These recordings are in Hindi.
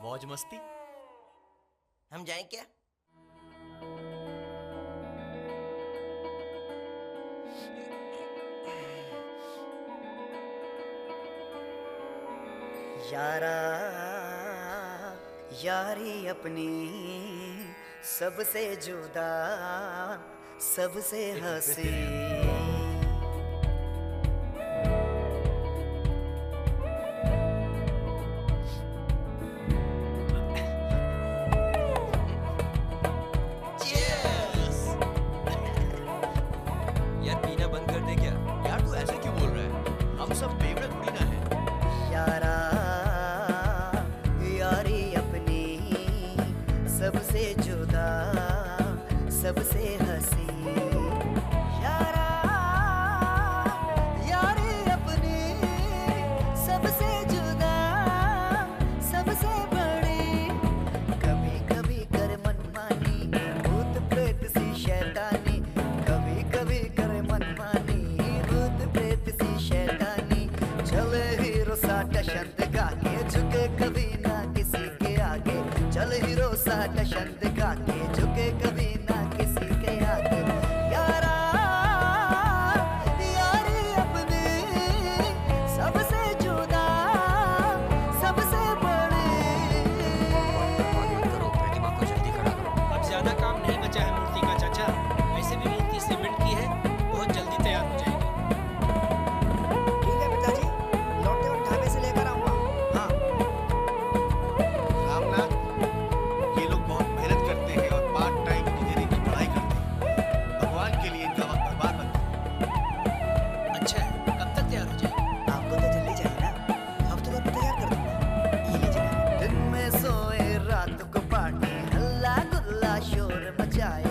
मौज मस्ती। हम जाएं क्या? यारा यारी अपनी सबसे जुदा सबसे हंसी। यार पीना बंद कर दे क्या? यार तू ऐसे क्यों बोल रहा है? हम सब बेवड़े थोड़ी ना हैं। यारा यारी अपनी सबसे जुदा सबसे हंसी। यारा यारी अपनी सबसे जुदा सबसे बड़ी। कभी कभी कर मनमानी भूत प्रेत सी शैतानी। कभी कभी कर मनमानी भूत प्रेत सी शैतानी। चले हीरो साटा शंत गा के झुके कभी ना किसी के आगे। चल हीरो साटा शंत गा के झुके कभी ना किसी के आगे। यारा यारी अपनी सबसे जुदा सबसे बड़ी। करो प्रतिमा को जल्दी खड़ा करो। अब ज्यादा काम नहीं बचा है मूर्ति का चाचा। ऐसे भी मूर्ति सीमेंट की है, बहुत जल्दी तैयार हो जाएगी। ठीक है पिताजी, लौटते वक्त ढाबे से लेकर आऊंगा। हाँ रामनाथ, ये लोग बहुत मेहनत करते हैं और पार्ट टाइम इंजीनियरिंग की पढ़ाई करते हैं। भगवान के लिए इनका वक्त बर्बाद मत करो। अच्छा है, कब तक तैयार हो जाएगी? आपको तो जल्दी चाहिए ना, हफ्ते भर में तैयार कर दूंगा। ये लीजिए। दिन में सोए रात को पार्टी हल्ला गुल्ला शोर मचाए।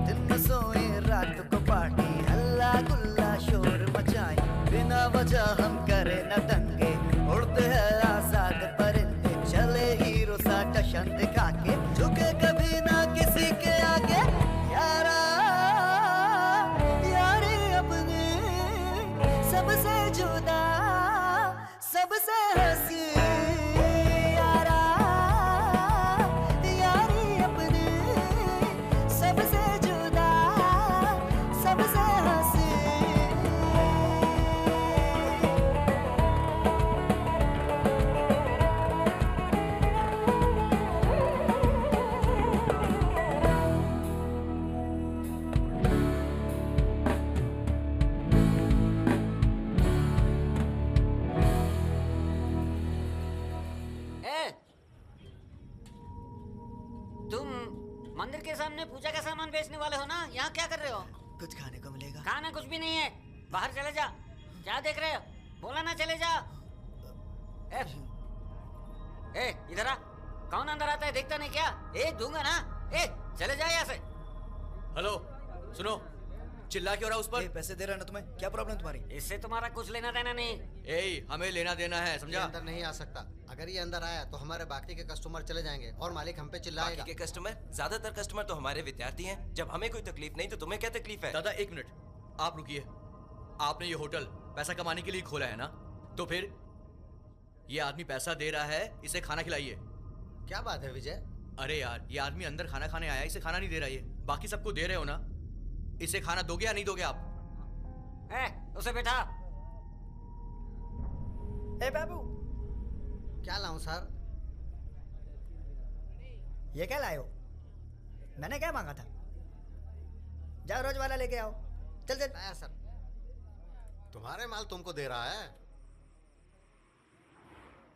दिन में सोए रात को पार्टी हल्ला गुल्ला शोर मचाए। बिना वजह हम करे न दंगे उड़ते हैं आजाद परिंदे। चले हीरो साटा शंत खाके झुके कभी ना किसी के आगे। यारा यारी अपनी सबसे जुदा सबसे हंसी। यारा यारी अपनी सबसे जुदा सबसे हंसी। ए, तुम मंदिर के सामने पूजा का सामान बेचने वाले हो ना? यहाँ क्या कर रहे हो? कुछ खाने को मिलेगा? खाना कुछ भी नहीं है, बाहर चले जा। क्या देख रहे हो? बोला ना चले जा। ए, इधर आ। कौन अंदर आता है देखता नहीं क्या? दूंगा ना। चले जा यहाँ से। हेलो सुनो, चिल्ला क्यों रहा उस पर? पैसे दे रहा ना तुम्हें, क्या प्रॉब्लम तुम्हारी? इससे तुम्हारा कुछ लेना देना नहीं। हमें लेना देना है, ये समझा? अंदर नहीं आ सकता। अगर ये अंदर आया तो हमारे बाकी के कस्टमर चले जाएंगे और मालिक हम पे चिल्लाएगा। बाकी के कस्टमर, ज्यादातर कस्टमर तो हमारे विद्यार्थी हैं। जब हमें कोई तकलीफ नहीं तो तुम्हें क्या तकलीफ है? दादा एक मिनट, आप रुकिए। आपने ये होटल पैसा कमाने के लिए खोला है ना? तो फिर ये आदमी पैसा दे रहा है, इसे खाना खिलाइए। क्या बात है विजय? अरे यार, ये आदमी अंदर खाना खाने आया, इसे खाना नहीं दे रहा ये। बाकी सबको दे रहे हो ना? इसे खाना दोगे या नहीं दोगे आप? उसे बैठा। ए बाबू, क्या लाऊं सर? ये क्या लाए हो? मैंने क्या मांगा था? जाओ रोज वाला लेके आओ। चल चल। आया सर। तुम्हारे माल तुमको दे रहा है।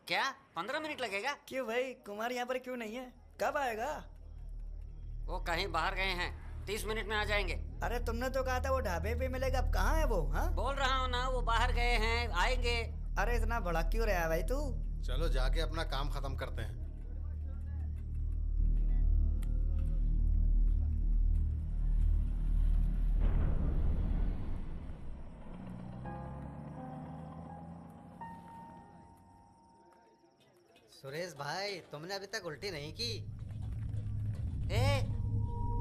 क्या 15 मिनट लगेगा? क्यों भाई, कुमार यहाँ पर क्यों नहीं है? कब आएगा? वो कहीं बाहर गए हैं, 30 मिनट में आ जाएंगे। अरे तुमने तो कहा था वो ढाबे पे मिलेगा, अब कहाँ है वो? हाँ बोल रहा हूँ ना, वो बाहर गए हैं, आएंगे। अरे इतना बड़ा क्यों रहा है भाई तू? चलो जाके अपना काम खत्म करते हैं। सुरेश भाई, तुमने अभी तक उल्टी नहीं की?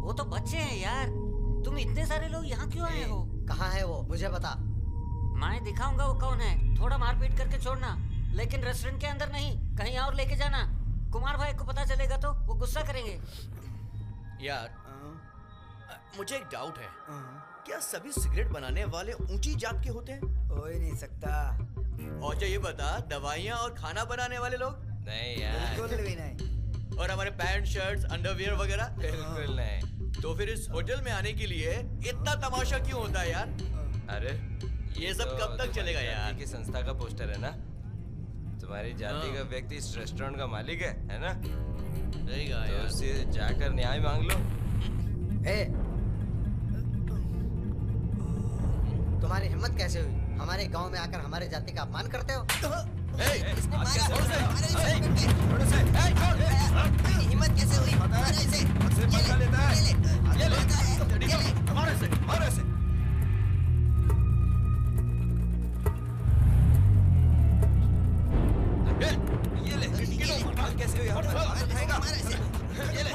वो तो बच्चे हैं यार। तुम इतने सारे लोग यहाँ क्यों आए हो? कहाँ है वो, मुझे बता। मैं दिखाऊंगा वो कौन है। थोड़ा मारपीट करके छोड़ना, लेकिन रेस्टोरेंट के अंदर नहीं, कहीं और लेके जाना। कुमार भाई को पता गुस्सा करेंगे। यार मुझे एक डाउट है, क्या सभी सिगरेट बनाने वाले ऊंची जात के होते हैं? हो ही नहीं सकता। और जो ये बता, दवाइयाँ और खाना बनाने वाले लोग? नहीं यार, बिल्कुल भी नहीं। और हमारे पैंट शर्ट्स अंडरवियर वगैरह? बिल्कुल नहीं। तो फिर इस होटल में आने के लिए इतना तमाशा क्यों होता है यार? अरे ये सब कब तक चलेगा यार? की संस्था का पोस्टर है ना, तुम्हारी जाति का व्यक्ति इस रेस्टोरेंट का मालिक है ना? सही कहा तो यार। उससे जाकर न्याय मांग लो। ए, तुम्हारी हिम्मत कैसे हुई हमारे गांव में आकर हमारे जाति का अपमान करते हो? हिम्मत कैसे हुई? ये ले, कैसे हुई? ये ले।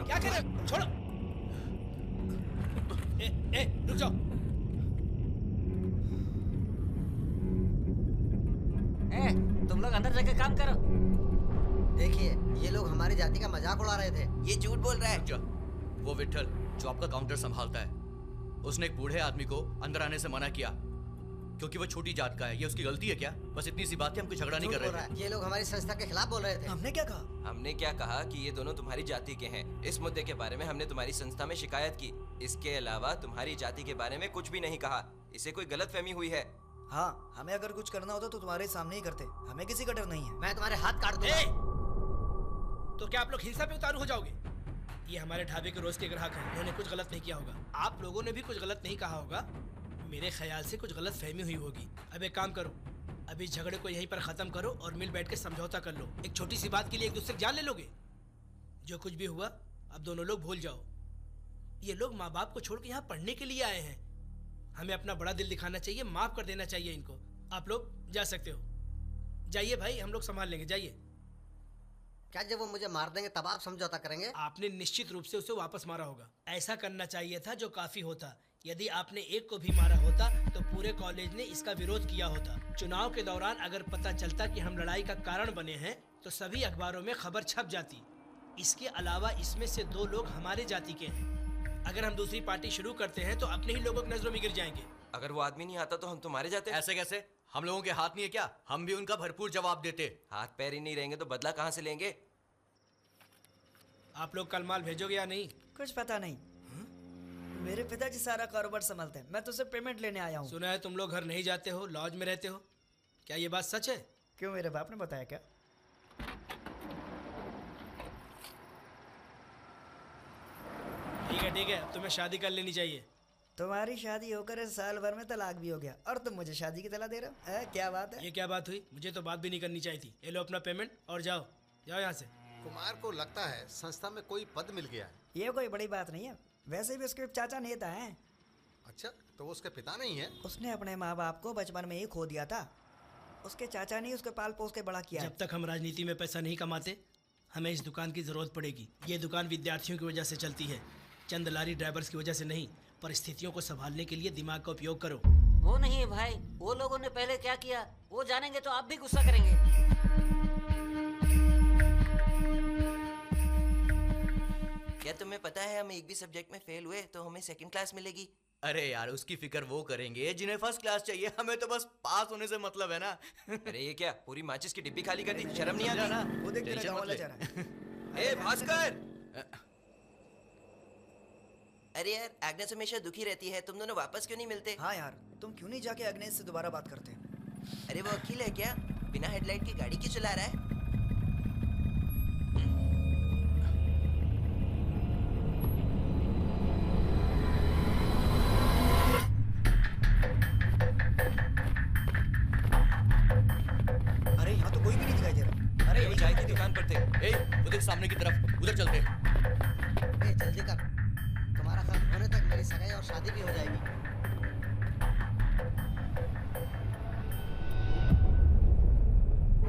क्या कर रहे हो? छोड़ो। रुक जाओ। तुम लोग अंदर जाके काम करो। देखिए, ये लोग हमारी जाति का मजाक उड़ा रहे थे। ये झूठ बोल रहा है। रुक जा। वो विठल जो आपका काउंटर संभालता है, उसने एक बूढ़े आदमी को अंदर आने से मना किया क्योंकि वो छोटी जात का है। ये उसकी गलती है क्या? बस इतनी सी बात है, हम कोई झगड़ा नहीं कर रहे थे। ये लोग हमारी संस्था के खिलाफ बोल रहे थे। हमने क्या कहा? हमने क्या कहा कि ये दोनों तुम्हारी जाति के हैं। इस मुद्दे के बारे में हमने तुम्हारी संस्था में शिकायत की। इसके अलावा तुम्हारी जाति के बारे में कुछ भी नहीं कहा। इसे कोई गलतफहमी हुई है। हाँ, हमें अगर कुछ करना होता तो तुम्हारे सामने ही करते। हमें किसी का डर नहीं है। मैं तुम्हारे हाथ काट दूंगा। तो क्या आप लोग हिंसा पे उतारू हो जाओगे? ये हमारे ढाबे के रोज के ग्राहक हैं, उन्होंने कुछ गलत नहीं किया होगा। आप लोगों ने भी कुछ गलत नहीं कहा होगा। मेरे ख्याल से कुछ गलत फहमी हुई होगी। अब एक काम करो, अभी झगड़े को यहीं पर खत्म करो और मिल बैठ के समझौता कर लो। एक छोटी सी बात के लिए एक दूसरे की जान ले लोगे? जो कुछ भी हुआ अब दोनों लोग भूल जाओ। ये लोग माँ बाप को छोड़ के यहाँ पढ़ने के लिए आए हैं। हमें अपना बड़ा दिल दिखाना चाहिए, माफ कर देना चाहिए इनको। आप लोग जा सकते हो, जाइए भाई, हम लोग संभाल लेंगे, जाइए। क्या जब वो मुझे मार देंगे तब आप समझौता करेंगे? आपने निश्चित रूप से उसे वापस मारा होगा। ऐसा करना चाहिए था जो काफी होता। यदि आपने एक को भी मारा होता तो पूरे कॉलेज ने इसका विरोध किया होता। चुनाव के दौरान अगर पता चलता कि हम लड़ाई का कारण बने हैं तो सभी अखबारों में खबर छप जाती। इसके अलावा इसमें से 2 लोग हमारे जाति के हैं। अगर हम दूसरी पार्टी शुरू करते हैं तो अपने ही लोगों की नजरों में गिर जाएंगे। अगर वो आदमी नहीं आता तो हम तुम्हारे जाते। ऐसे कैसे? हम लोगों के हाथ नहीं है क्या? हम भी उनका भरपूर जवाब देते। हाथ पैर ही नहीं रहेंगे तो बदला कहाँ से लेंगे? आप लोग कल माल भेजोगे या नहीं? कुछ पता नहीं। मेरे पिताजी सारा कारोबार संभालते हैं। मैं तुझसे पेमेंट लेने आया हूँ। सुना है तुम लोग घर नहीं जाते हो, लॉज में रहते हो। क्या ये बात सच है? क्यों, मेरे बाप ने बताया क्या? ठीक है, अब तुम्हें शादी कर लेनी चाहिए। तुम्हारी शादी होकर साल भर में तलाक भी हो गया और तुम मुझे शादी की तला दे रहे हो? क्या बात है? ये क्या बात हुई? मुझे तो बात भी नहीं करनी चाहिए थी। ये लो अपना पेमेंट और जाओ यहाँ से। कुमार को लगता है संस्था में कोई पद मिल गया है। ये कोई बड़ी बात नहीं है। वैसे भी उसके चाचा नेता हैं। अच्छा, तो वो उसके पिता नहीं है? उसने अपने माँ बाप को बचपन में ही खो दिया था। उसके चाचा ने उसको पाल पोस के बड़ा किया। जब तक हम राजनीति में पैसा नहीं कमाते हमें इस दुकान की जरूरत पड़ेगी। ये दुकान विद्यार्थियों की वजह से चलती है, चंद लारी ड्राइवर्स की वजह से नहीं। परिस्थितियों को संभालने के लिए दिमाग का उपयोग करो। वो नहीं है भाई, वो लोगों ने पहले क्या किया वो जानेंगे तो आप भी गुस्सा करेंगे। क्या तुम्हें पता है हम एक भी सब्जेक्ट में फेल हुए तो हमें 2nd क्लास मिलेगी? अरे यार, उसकी फिक्र वो करेंगे जिन्हें 1st क्लास चाहिए। हमें तो बस पास होने से मतलब है ना। अरे ये क्या, पूरी माचिस की डिब्बी खाली कर दी? शर्म नहीं आती? ना वो देख तेरा टेंशन गाँव मत वाला ले। जा रहा है। ए भास्कर! अरे यार, एग्नेस हमेशा दुखी रहती है। तुम दोनों वापस क्यों नहीं मिलते? हाँ यार, तुम क्यों नहीं जाके अग्नेश से दोबारा बात करते? अरे वो अखिल है क्या? बिना हेडलाइट की गाड़ी क्यों चला रहा है? अरे यहाँ तो कोई भी नहीं दिखाई दे रहा। अरे वो चाय की दुकान पर थे। ए, वो देख सामने की तरफ, उधर चलते। ए, जल्दी कर, तुम्हारा खर्च होने तक मेरी सगाई और शादी भी हो जाएगी।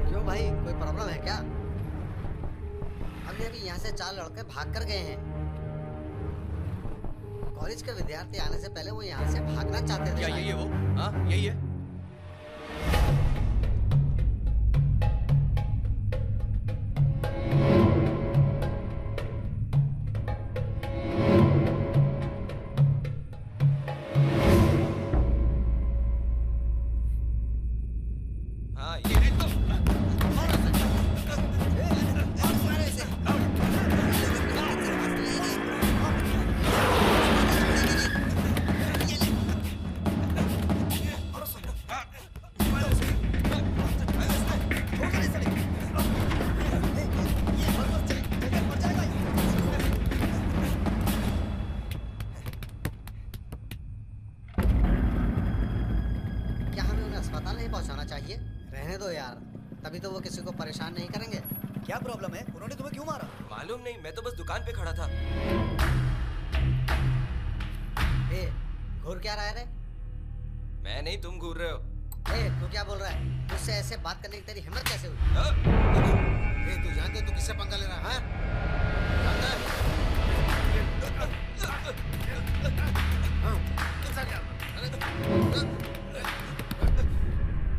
क्यों भाई, कोई प्रॉब्लम है क्या? अभी यहाँ से 4 लड़के भाग कर गए हैं। कॉलेज के विद्यार्थी आने से पहले वो यहाँ से भागना चाहते थे। क्या शायद। यही है वो? हाँ, यही है। नहीं पहुंचाना चाहिए। रहने दो यार, तभी तो वो किसी को परेशान नहीं करेंगे। क्या प्रॉब्लम है? उन्होंने तुम्हें क्यों मारा? मालूम नहीं, मैं तो बस दुकान पे खड़ा था। ए, घूर क्या रहा है रे? मैं नहीं, तुम घूर रहे हो। ए, तू क्या बोल रहा है? मुझसे ऐसे बात करने की तेरी हिम्मत कैसे हुई? ए, तू जानते तू किससे पंगा ले रहा है? जानता है? हाँ, किससे क्या?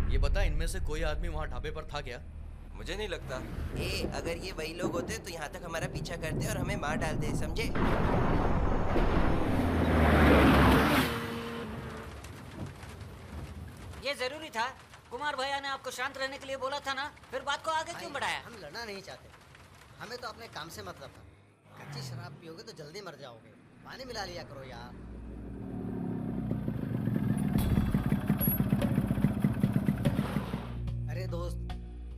ये बता, इनमें से कोई आदमी वहाँ ढाबे पर था क्या? मुझे नहीं लगता। अगर ये वही लोग होते तो यहाँ तक हमारा पीछा करते और हमें मार डालते, समझे? ये जरूरी था? कुमार भैया ने आपको शांत रहने के लिए बोला था ना, फिर बात को आगे क्यों बढ़ाया? हम लड़ना नहीं चाहते, हमें तो अपने काम से मतलब था। कच्ची शराब पियोगे तो जल्दी मर जाओगे, पानी मिला लिया करो यार। अरे दोस्त,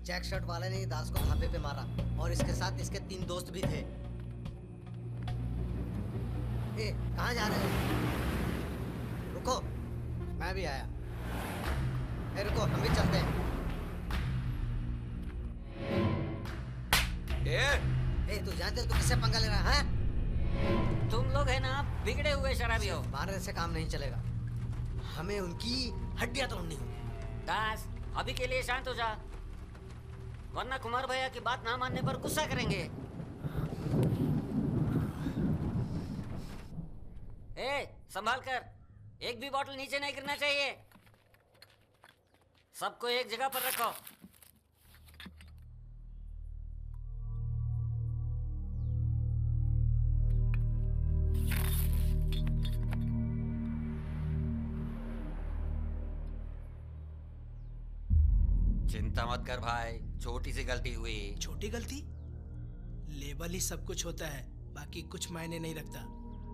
जैक शर्ट वाले ने दास को ढाबे पे मारा और इसके साथ इसके 3 दोस्त भी थे। ए, कहाँ जा रहे हो? रुको, मैं भी आया। ए, रुको, हम भी चलते हैं। ए, तू जानते तू किससे पंगा ले रहा है? तुम लोग है ना बिगड़े हुए शराबी हो। मारने से काम नहीं चलेगा, हमें उनकी हड्डियां तोड़नी होंगी। दास, अभी के लिए शांत हो जा, वरना कुमार भैया की बात ना मानने पर गुस्सा करेंगे। ए, संभाल कर, एक भी बोतल नीचे नहीं गिरना चाहिए। सबको एक जगह पर रखो। चिंता मत कर भाई, छोटी सी गलती हुई। छोटी गलती? लेबल ही सब कुछ होता है, बाकी कुछ मायने नहीं रखता।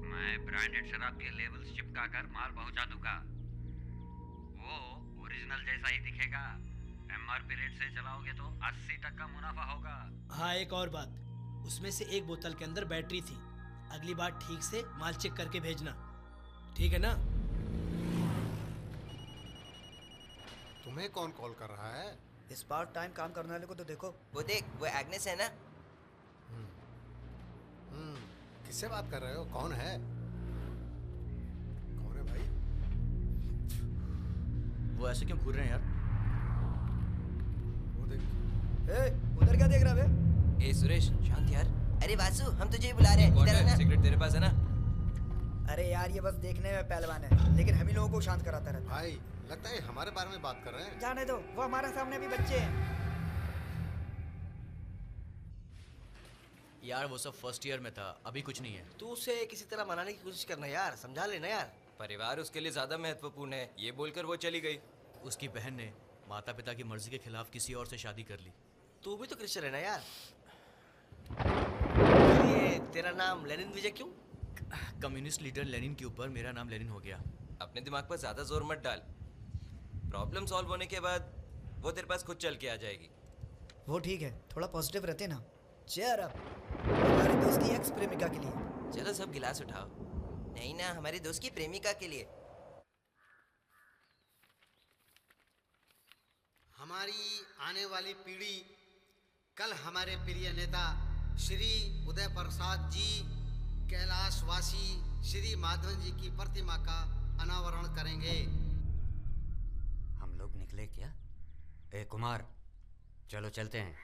मैं ब्रांडेड शराब के लेबल चिपका कर माल पहुंचा दूंगा, वो ओरिजिनल जैसा ही दिखेगा। एमआरपी रेट से चलाओगे तो 80% मुनाफा होगा। हाँ, एक और बात, उसमें से एक बोतल के अंदर बैटरी थी। अगली बार ठीक से माल चेक करके भेजना, ठीक है ना? तुम्हें कौन कॉल कर रहा है? इस पार्ट टाइम काम करने वाले को तो देखो। वो देख, वो एग्नेस है ना? किससे बात कर रहे हो? कौन है? कौन है भाई? वो ऐसे क्यों घूर रहे हैं यार? वो देख। ए, उधर क्या देख रहा है? ए सुरेश, शांत यार। अरे वासु, हम तुझे ही बुला रहे हैं। इधर आना। सिगरेट तेरे पास है ना? अरे यार, ये बस देखने में पहलवान है, लेकिन हम ही लोगों को शांत कराता रहता है। भाई, लगता है हमारे बारे में बात कर रहे हैं। जाने दो, वो हमारे सामने भी बच्चे हैं। यार वो सब फर्स्ट ईयर में था, अभी कुछ नहीं है। तू उसे किसी तरह मनाने की कोशिश करना यार, समझा लेना यार। परिवार उसके लिए ज्यादा महत्वपूर्ण है, ये बोलकर वो चली गई। उसकी बहन ने माता पिता की मर्जी के खिलाफ किसी और से शादी कर ली। तू भी तो क्रिश्चियन है ना यार। ये तेरा नाम लेनिन विजय क्यों? कम्युनिस्ट लीडर लेनिन के ऊपर मेरा नाम लेनिन हो गया। अपने दिमाग पर ज्यादा जोर मत डाल, प्रॉब्लम सॉल्व होने के बाद वो तेरे पास खुद चल के आ जाएगी। वो ठीक है, थोड़ा पॉजिटिव रहते ना। चेयर अप, हमारे दोस्त की एक्स प्रेमिका के लिए। चलो सब गिलास उठाओ। नहीं ना, हमारे दोस्त की प्रेमिका के लिए। हमारी आने वाली पीढ़ी कल हमारे प्रिय नेता श्री उदय प्रसाद जी कैलाशवासी श्री माधवन जी की प्रतिमा का अनावरण करेंगे। हम लोग निकले क्या? ए कुमार, चलो चलते हैं।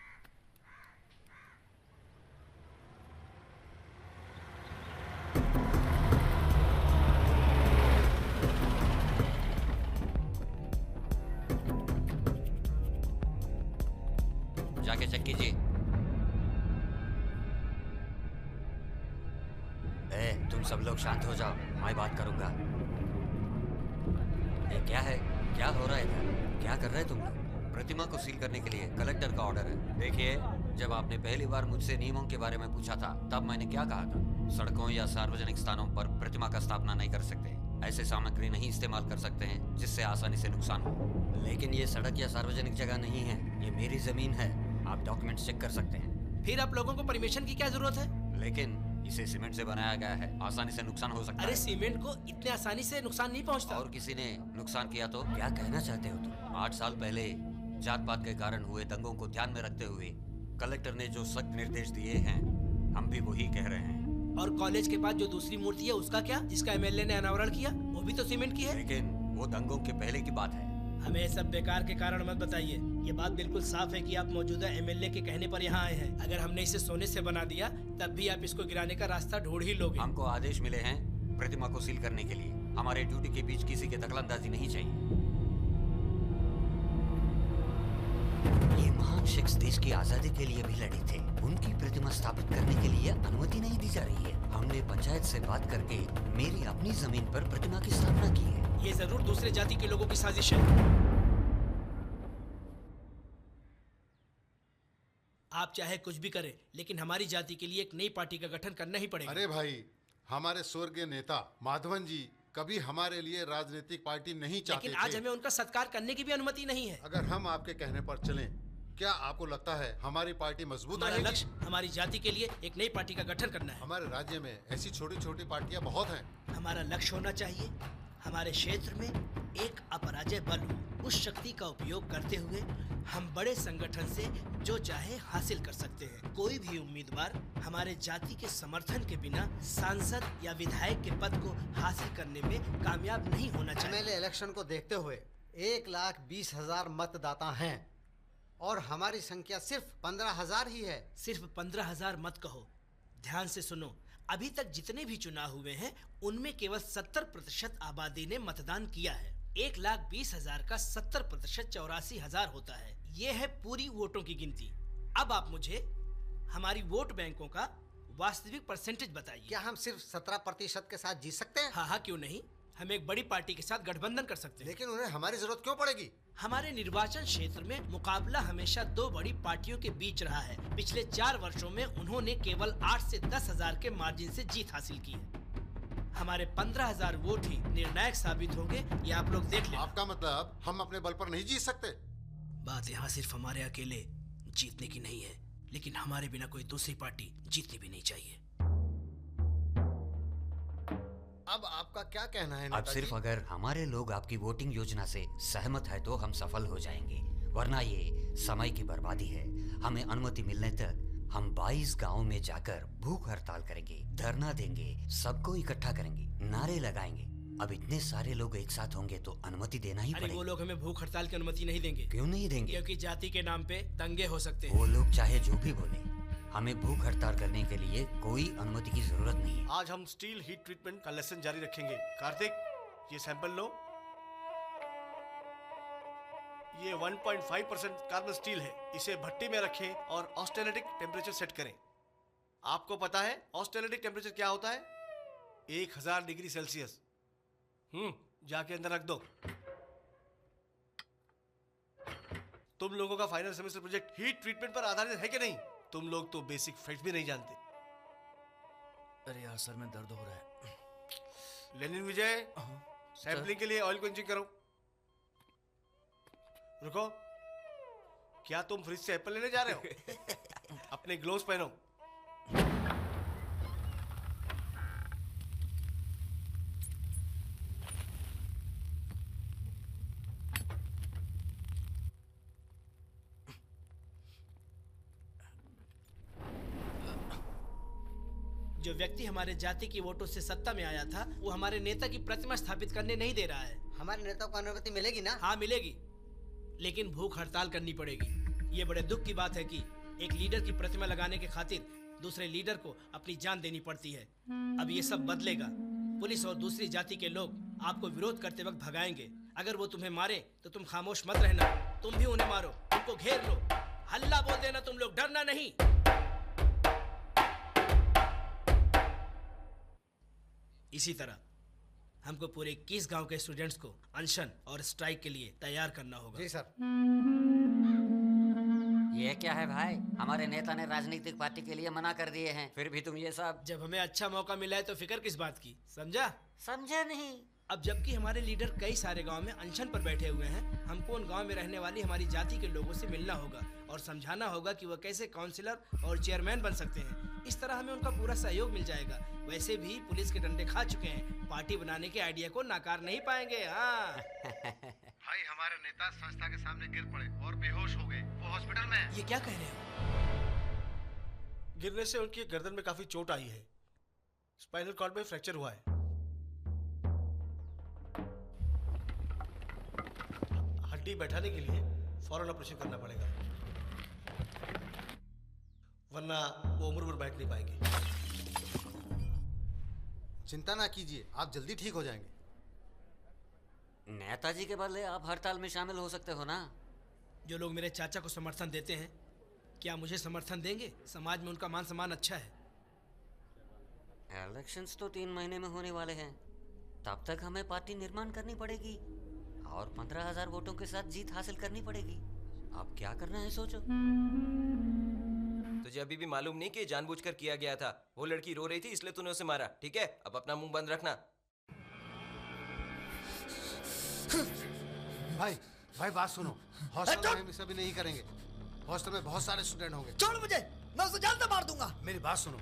जाके चेक कीजिए। तुम सब लोग शांत हो जाओ, मैं बात करूंगा। ये क्या है? क्या हो रहा है इधर? क्या कर रहे तुम लोग? प्रतिमा को सील करने के लिए कलेक्टर का ऑर्डर है। देखिए, जब आपने पहली बार मुझसे नियमों के बारे में पूछा था, तब मैंने क्या कहा था? सड़कों या सार्वजनिक स्थानों पर प्रतिमा का स्थापना नहीं कर सकते। ऐसे सामग्री नहीं इस्तेमाल कर सकते हैं जिससे आसानी से नुकसान हो। लेकिन ये सड़क या सार्वजनिक जगह नहीं है, ये मेरी जमीन है। आप डॉक्यूमेंट्स चेक कर सकते हैं। फिर आप लोगों को परमिशन की क्या जरूरत है? लेकिन इसे सीमेंट से बनाया गया है, आसानी से नुकसान हो सकता अरे है। सीमेंट को इतने आसानी से नुकसान नहीं पहुंचता। और किसी ने नुकसान किया तो क्या कहना चाहते हो तुम? 8 साल पहले जात पात के कारण हुए दंगों को ध्यान में रखते हुए कलेक्टर ने जो सख्त निर्देश दिए हैं, हम भी वही कह रहे हैं। और कॉलेज के पास जो दूसरी मूर्ति है उसका क्या, जिसका एमएलए ने अनावरण किया, वो भी तो सीमेंट की है। लेकिन वो दंगों के पहले की बात है। हमें सब बेकार के कारण मत बताइए। ये बात बिल्कुल साफ है कि आप मौजूदा एमएलए के कहने पर यहाँ आए हैं। अगर हमने इसे सोने से बना दिया तब भी आप इसको गिराने का रास्ता ढूंढ ही लोगे। हमको आदेश मिले हैं प्रतिमा को सील करने के लिए। हमारे ड्यूटी के बीच किसी की दखलंदाजी नहीं चाहिए। ये महान शख्स देश की आजादी के लिए भी लड़े थे। उनकी प्रतिमा स्थापित करने के लिए अनुमति नहीं दी जा रही है। हमने पंचायत से बात करके मेरी अपनी जमीन पर प्रतिमा की स्थापना की है। ये जरूर दूसरे जाति के लोगों की साजिश है। आप चाहे कुछ भी करें, लेकिन हमारी जाति के लिए एक नई पार्टी का गठन करना ही पड़ेगा। अरे भाई, हमारे स्वर्गीय नेता माधवन जी कभी हमारे लिए राजनीतिक पार्टी नहीं चाहते लेकिन आज हमें उनका सत्कार करने की भी अनुमति नहीं है। अगर हम आपके कहने पर चलें, क्या आपको लगता है हमारी पार्टी मजबूत हमारा रहेगी? लक्ष्य हमारी जाति के लिए एक नई पार्टी का गठन करना है। हमारे राज्य में ऐसी छोटी छोटी पार्टियां बहुत हैं। हमारा लक्ष्य होना चाहिए हमारे क्षेत्र में एक अपराजय बल हो। उस शक्ति का उपयोग करते हुए हम बड़े संगठन से जो चाहे हासिल कर सकते हैं। कोई भी उम्मीदवार हमारे जाति के समर्थन के बिना सांसद या विधायक के पद को हासिल करने में कामयाब नहीं होना चाहिए। एमएलए इलेक्शन को देखते हुए 1,20,000 मतदाता हैं और हमारी संख्या सिर्फ 15,000 ही है। सिर्फ 15,000 मत कहो, ध्यान से सुनो। अभी तक जितने भी चुनाव हुए हैं उनमें केवल 70% आबादी ने मतदान किया है। 1,20,000 का 70% 84,000 होता है। ये है पूरी वोटों की गिनती। अब आप मुझे हमारी वोट बैंकों का वास्तविक परसेंटेज बताइए। क्या हम सिर्फ 17% के साथ जीत सकते हैं? हाँ, क्यों नहीं। हम एक बड़ी पार्टी के साथ गठबंधन कर सकते हैं। लेकिन उन्हें हमारी जरूरत क्यों पड़ेगी? हमारे निर्वाचन क्षेत्र में मुकाबला हमेशा 2 बड़ी पार्टियों के बीच रहा है। पिछले 4 वर्षों में उन्होंने केवल 8 से 10,000 के मार्जिन से जीत हासिल की है। हमारे 15,000 वोट ही निर्णायक साबित होंगे, ये आप लोग देख लेना। आपका मतलब हम अपने बल पर नहीं जीत सकते? बात यहाँ सिर्फ हमारे अकेले जीतने की नहीं है, लेकिन हमारे बिना कोई दूसरी पार्टी जीतनी भी नहीं चाहिए। अब आपका क्या कहना है? अब सिर्फ अगर हमारे लोग आपकी वोटिंग योजना से सहमत है तो हम सफल हो जाएंगे, वरना ये समय की बर्बादी है। हमें अनुमति मिलने तक हम 22 गांवों में जाकर भूख हड़ताल करेंगे, धरना देंगे, सबको इकट्ठा करेंगे, नारे लगाएंगे। अब इतने सारे लोग एक साथ होंगे तो अनुमति देना ही पड़ेगा। वो लोग हमें भूख हड़ताल की अनुमति नहीं देंगे। क्यों नहीं देंगे? क्योंकि जाति के नाम पे दंगे हो सकते हैं। वो लोग चाहे जो भी बोले, हमें भूख हड़ताल करने के लिए कोई अनुमति की जरूरत नहीं है। आज हम स्टील हीट ट्रीटमेंट का लेसन जारी रखेंगे। कार्तिक, ये सैंपल लो। ये 1.5% कार्बन स्टील है। इसे भट्टी में रखें और ऑस्टेनेटिक टेम्परेचर सेट करें। आपको पता है ऑस्टेनेटिक टेम्परेचर क्या होता है? 1000 डिग्री सेल्सियस। जाके अंदर रख दो। तुम लोगों का final semester project heat treatment पर आधारित है कि नहीं? तुम लोग तो बेसिक फैक्ट भी नहीं जानते। अरे यार, सर में दर्द हो रहा है। लेनिन विजय, सैंपलिंग के लिए ऑयल को इंजेक्ट करो। रुको, क्या तुम फ्रिज से एप्पल लेने जा रहे हो? अपने ग्लोव्स पहनो। जो व्यक्ति हमारे जाति की वोटों से सत्ता में आया था, वो हमारे नेता की प्रतिमा स्थापित करने नहीं दे रहा है। हमारे नेता को अनुमति मिलेगी ना? हाँ, मिलेगी, लेकिन भूख हड़ताल करनी पड़ेगी। ये बड़े दुख की बात है कि एक लीडर की प्रतिमा लगाने के खातिर दूसरे लीडर को अपनी जान देनी पड़ती है। अब ये सब बदलेगा। पुलिस और दूसरी जाति के लोग आपको विरोध करते वक्त भगाएंगे। अगर वो तुम्हें मारे तो तुम खामोश मत रहना, तुम भी उन्हें मारो, उनको घेर लो, हल्ला बोल देना, तुम लोग डरना नहीं। इसी तरह हमको पूरे 21 गांव के स्टूडेंट्स को अनशन और स्ट्राइक के लिए तैयार करना होगा। जी सर। ये क्या है भाई? हमारे नेता ने राजनीतिक पार्टी के लिए मना कर दिए हैं, फिर भी तुम ये सब। जब हमें अच्छा मौका मिला है तो फिक्र किस बात की, समझा? समझा नहीं। अब जबकि हमारे लीडर कई सारे गांव में अनशन पर बैठे हुए हैं, हमको उन गांव में रहने वाली हमारी जाति के लोगों से मिलना होगा और समझाना होगा कि वह कैसे काउंसिलर और चेयरमैन बन सकते हैं। इस तरह हमें उनका पूरा सहयोग मिल जाएगा। वैसे भी पुलिस के डंडे खा चुके हैं, पार्टी बनाने के आइडिया को नाकार नहीं पाएंगे। हाँ भाई हमारे नेता संस्था के सामने गिर पड़े और बेहोश हो गए। वो हॉस्पिटल में है। ये क्या कह रहे हो? गिरने से उनकी गर्दन में काफी चोट आई है, स्पाइनल कॉर्ड में फ्रैक्चर हुआ है। हड्डी बैठाने के लिए फौरन ऑपरेशन करना पड़ेगा, वरना वो उम्र भर बैठ नहीं पाएंगे। चिंता ना कीजिए, आप जल्दी ठीक हो जाएंगे। नेताजी के बदले आप हड़ताल में शामिल हो सकते हो ना। जो लोग मेरे चाचा को समर्थन देते हैं, क्या मुझे समर्थन देंगे? समाज में उनका मान सम्मान अच्छा है। इलेक्शंस तो 3 महीने में होने वाले हैं, तब तक हमें पार्टी निर्माण करनी पड़ेगी और 15,000 वोटों के साथ जीत हासिल करनी पड़ेगी। अब क्या करना है सोचो। तुझे अभी भी मालूम नहीं कि जानबूझकर किया गया था? वो लड़की रो रही थी इसलिए तूने उसे मारा, ठीक है? अब अपना मुंह बंद रखना। भाई भाई बात सुनो, हॉस्टल में हम इसे भी नहीं करेंगे। हॉस्टल में बहुत सारे स्टूडेंट होंगे। छोड़ मुझे, मैं उसे जान से मार दूंगा। मेरी बात सुनो,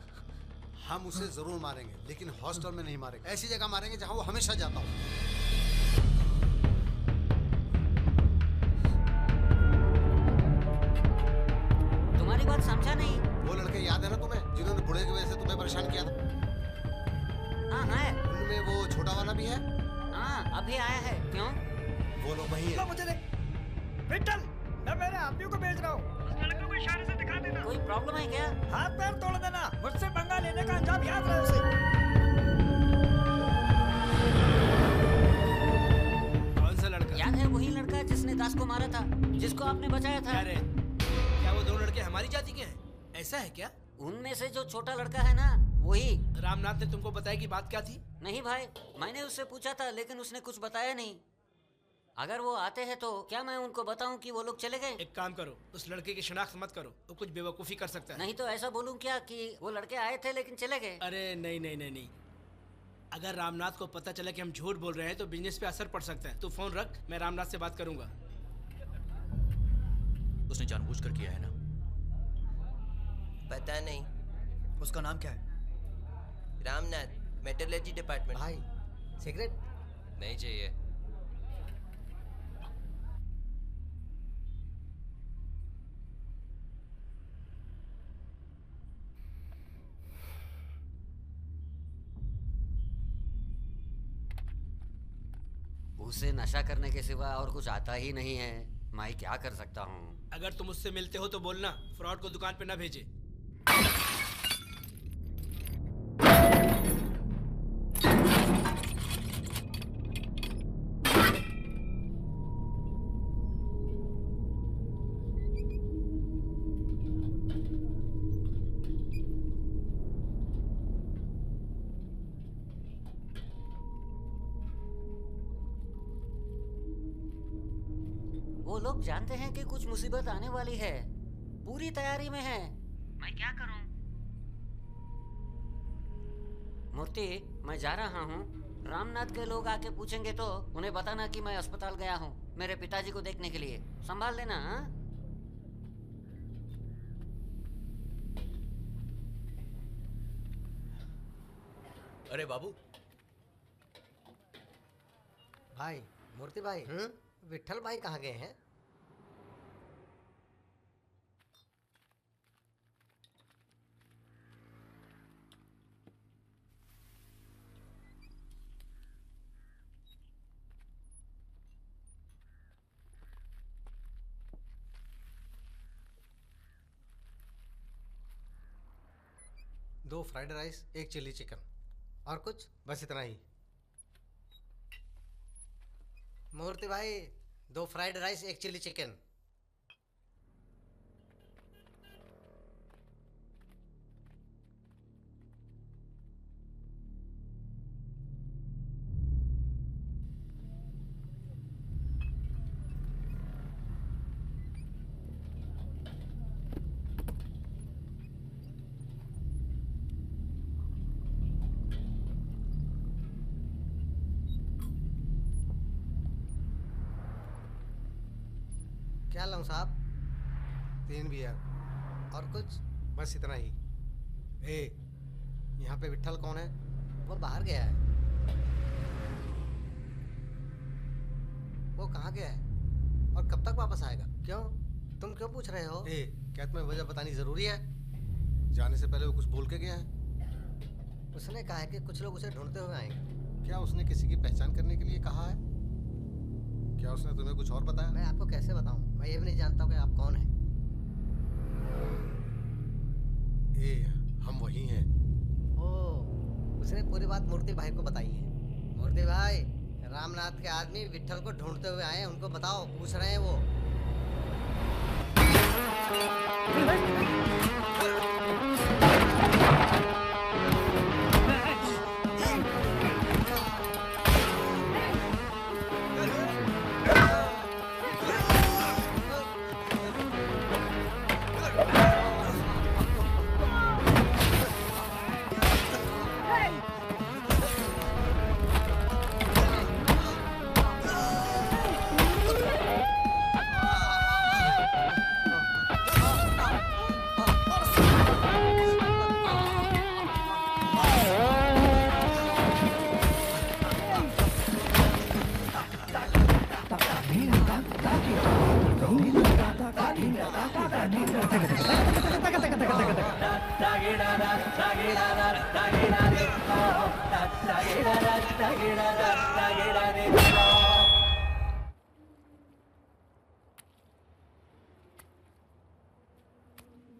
हम उसे जरूर मारेंगे, लेकिन हॉस्टल में नहीं मारेंगे। ऐसी जगह मारेंगे जहां वो हमेशा जाता हो। तुम्हारी बात समझा नहीं। वो लड़के याद है ना तुम्हें, जिन्होंने बूढ़े की वजह से तुम्हें परेशान किया था? हाँ है। उनमें वो छोटा वाला भी है। हाँ अभी आया है। क्यों? वो लोग वही है। मुझे दे विट्ठल, मैं मेरे आदमियों को भेज रहा हूँ। उस लड़के को इशारे से दिखा देना। कोई प्रॉब्लम है क्या? हाथ पैर तोड़ देना। मुझसे पंगा लेने का अंजाम याद रहे उसे। कौन सा लड़का? याद है वही लड़का जिसने दास को मारा था, जिसको आपने बचाया था। अरे क्या वो दोनों लड़के हमारी जाति के हैं? ऐसा है क्या? उनमें से जो छोटा लड़का है ना, वही। रामनाथ ने तुमको बताया कि बात क्या थी? नहीं भाई, मैंने उससे पूछा था लेकिन उसने कुछ बताया नहीं। अगर वो आते हैं तो क्या मैं उनको बताऊं कि वो लोग चले गए? एक काम करो, उस लड़के की शिनाख्त मत करो, वो कुछ बेवकूफी कर सकता है। नहीं तो ऐसा बोलूं क्या कि वो लड़के आए थे लेकिन चले गए? अरे नहीं नहीं नहीं नहीं, अगर रामनाथ को पता चला कि हम झूठ बोल रहे हैं तो बिजनेस पे असर पड़ सकता है। तू फोन रख, मैं रामनाथ से बात करूंगा। उसने जानबूझकर किया है ना? पता नहीं। उसका नाम क्या है? Ramnath, metallurgy department. भाई सिगरेट नहीं चाहिए। उसे नशा करने के सिवा और कुछ आता ही नहीं है। मैं क्या कर सकता हूँ? अगर तुम उससे मिलते हो तो बोलना, फ्रॉड को दुकान पे ना भेजे। वो लोग जानते हैं कि कुछ मुसीबत आने वाली है, पूरी तैयारी में है। मैं क्या करूं? मूर्ति, मैं जा रहा हूँ। रामनाथ के लोग आके पूछेंगे तो उन्हें बताना कि मैं अस्पताल गया हूँ मेरे पिताजी को देखने के लिए। संभाल लेना। हाँ? अरे बाबू। भाई, मूर्ति भाई, विट्ठल भाई कहाँ गए हैं? दो फ्राइड राइस, एक चिली चिकन। और कुछ? बस इतना ही। मूर्ति भाई, 2 फ्राइड राइस, 1 चिली चिकन। क्या लाऊं साहब? 3 बियर। और कुछ? बस इतना ही। ए, यहाँ पे विट्ठल कौन है? वो बाहर गया है। वो कहाँ गया है और कब तक वापस आएगा? क्यों? तुम क्यों पूछ रहे हो? ए, क्या तुम्हें वजह बतानी जरूरी है? जाने से पहले वो कुछ बोल के गया है? उसने कहा है कि कुछ लोग उसे ढूंढते हुए आएंगे। क्या उसने किसी की पहचान करने के लिए कहा है? क्या उसने तुम्हें कुछ और बताया? मैं आपको कैसे बताऊं? मैं ये भी नहीं जानता कि आप कौन हैं। ए, हम वही हैं। ओह, उसने पूरी बात मूर्ति भाई को बताई है। मूर्ति भाई, रामनाथ के आदमी विट्ठल को ढूंढते हुए आए हैं, उनको बताओ, पूछ रहे हैं वो।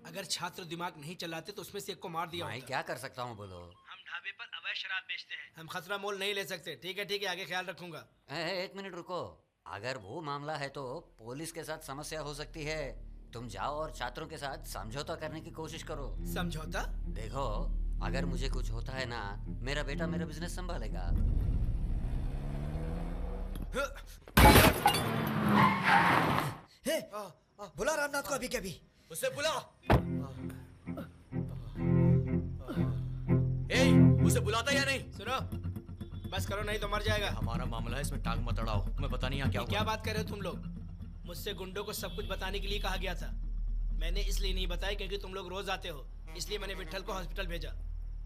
अगर छात्र दिमाग नहीं चलाते तो उसमें से एक को मार दिया मैं होता। क्या कर सकता हूँ बोलो? हम ढाबे पर अवैध शराब बेचते हैं, हम खतरा मोल नहीं ले सकते। ठीक है, आगे ख्याल रखूंगा। एक मिनट रुको। अगर वो मामला है तो पुलिस के साथ समस्या हो सकती है। तुम जाओ और छात्रों के साथ समझौता करने की कोशिश करो। समझौता? देखो, अगर मुझे कुछ होता है ना, मेरा बेटा मेरा बिजनेस संभालेगा। हे, बुला रामनाथ को अभी के अभी। उसे बुला। उसे बुलाता या नहीं? सुनो, बस करो नहीं तो मर जाएगा। हमारा मामला है, इसमें टांग मत अड़ाओ। मैं पता नहीं यहाँ क्या बात कर रहे हो तुम लोग? मुझसे गुंडों को सब कुछ बताने के लिए कहा गया था। मैंने इसलिए नहीं बताया क्योंकि तुम लोग रोज आते हो, इसलिए मैंने विट्ठल को हॉस्पिटल भेजा।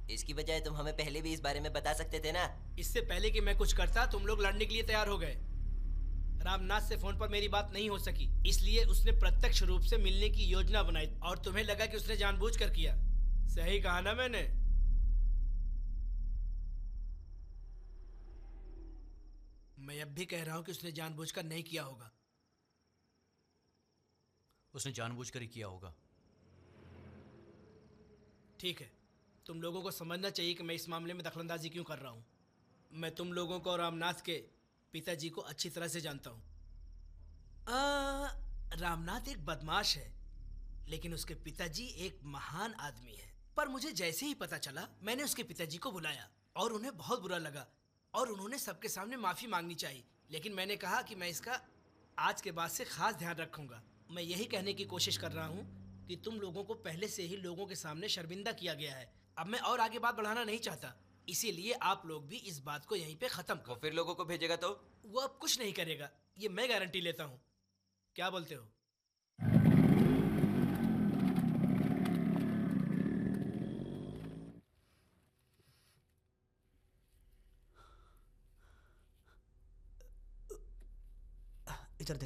इसकी बजाय तुम हमें पहले भी इस बारे में बता सकते थे ना। इससे पहले कि मैं कुछ करता, तुम लोग लड़ने के लिए तैयार हो गए। रामनाथ से फोन पर मेरी बात नहीं हो सकी, इसलिए उसने प्रत्यक्ष रूप से मिलने की योजना बनाई और तुम्हें लगा कि उसने जानबूझकर किया। सही कहा ना मैंने? मैं अब भी कह रहा हूं कि उसने जानबूझकर नहीं किया होगा। उसने जानबूझकर ही किया होगा। ठीक है, तुम लोगों को समझना चाहिए कि मैं इस मामले में दखलंदाजी क्यों कर रहा हूं। मैं तुम लोगों को और रामनाथ के पिताजी को अच्छी तरह से जानता हूं। रामनाथ एक बदमाश है, लेकिन उसके पिताजी एक महान आदमी है। पर मुझे जैसे ही पता चला, मैंने उसके पिताजी को बुलाया और उन्हें बहुत बुरा लगा और उन्होंने सबके सामने माफी मांगनी चाहिए। लेकिन मैंने कहा कि मैं इसका आज के बाद से खास ध्यान रखूंगा। मैं यही कहने की कोशिश कर रहा हूं कि तुम लोगों को पहले से ही लोगों के सामने शर्मिंदा किया गया है। अब मैं और आगे बात बढ़ाना नहीं चाहता, इसीलिए आप लोग भी इस बात को यहीं पे खत्म करो। फिर लोगों को भेजेगा तो? वो अब कुछ नहीं करेगा, ये मैं गारंटी लेता हूँ। क्या बोलते हो? इधर दे।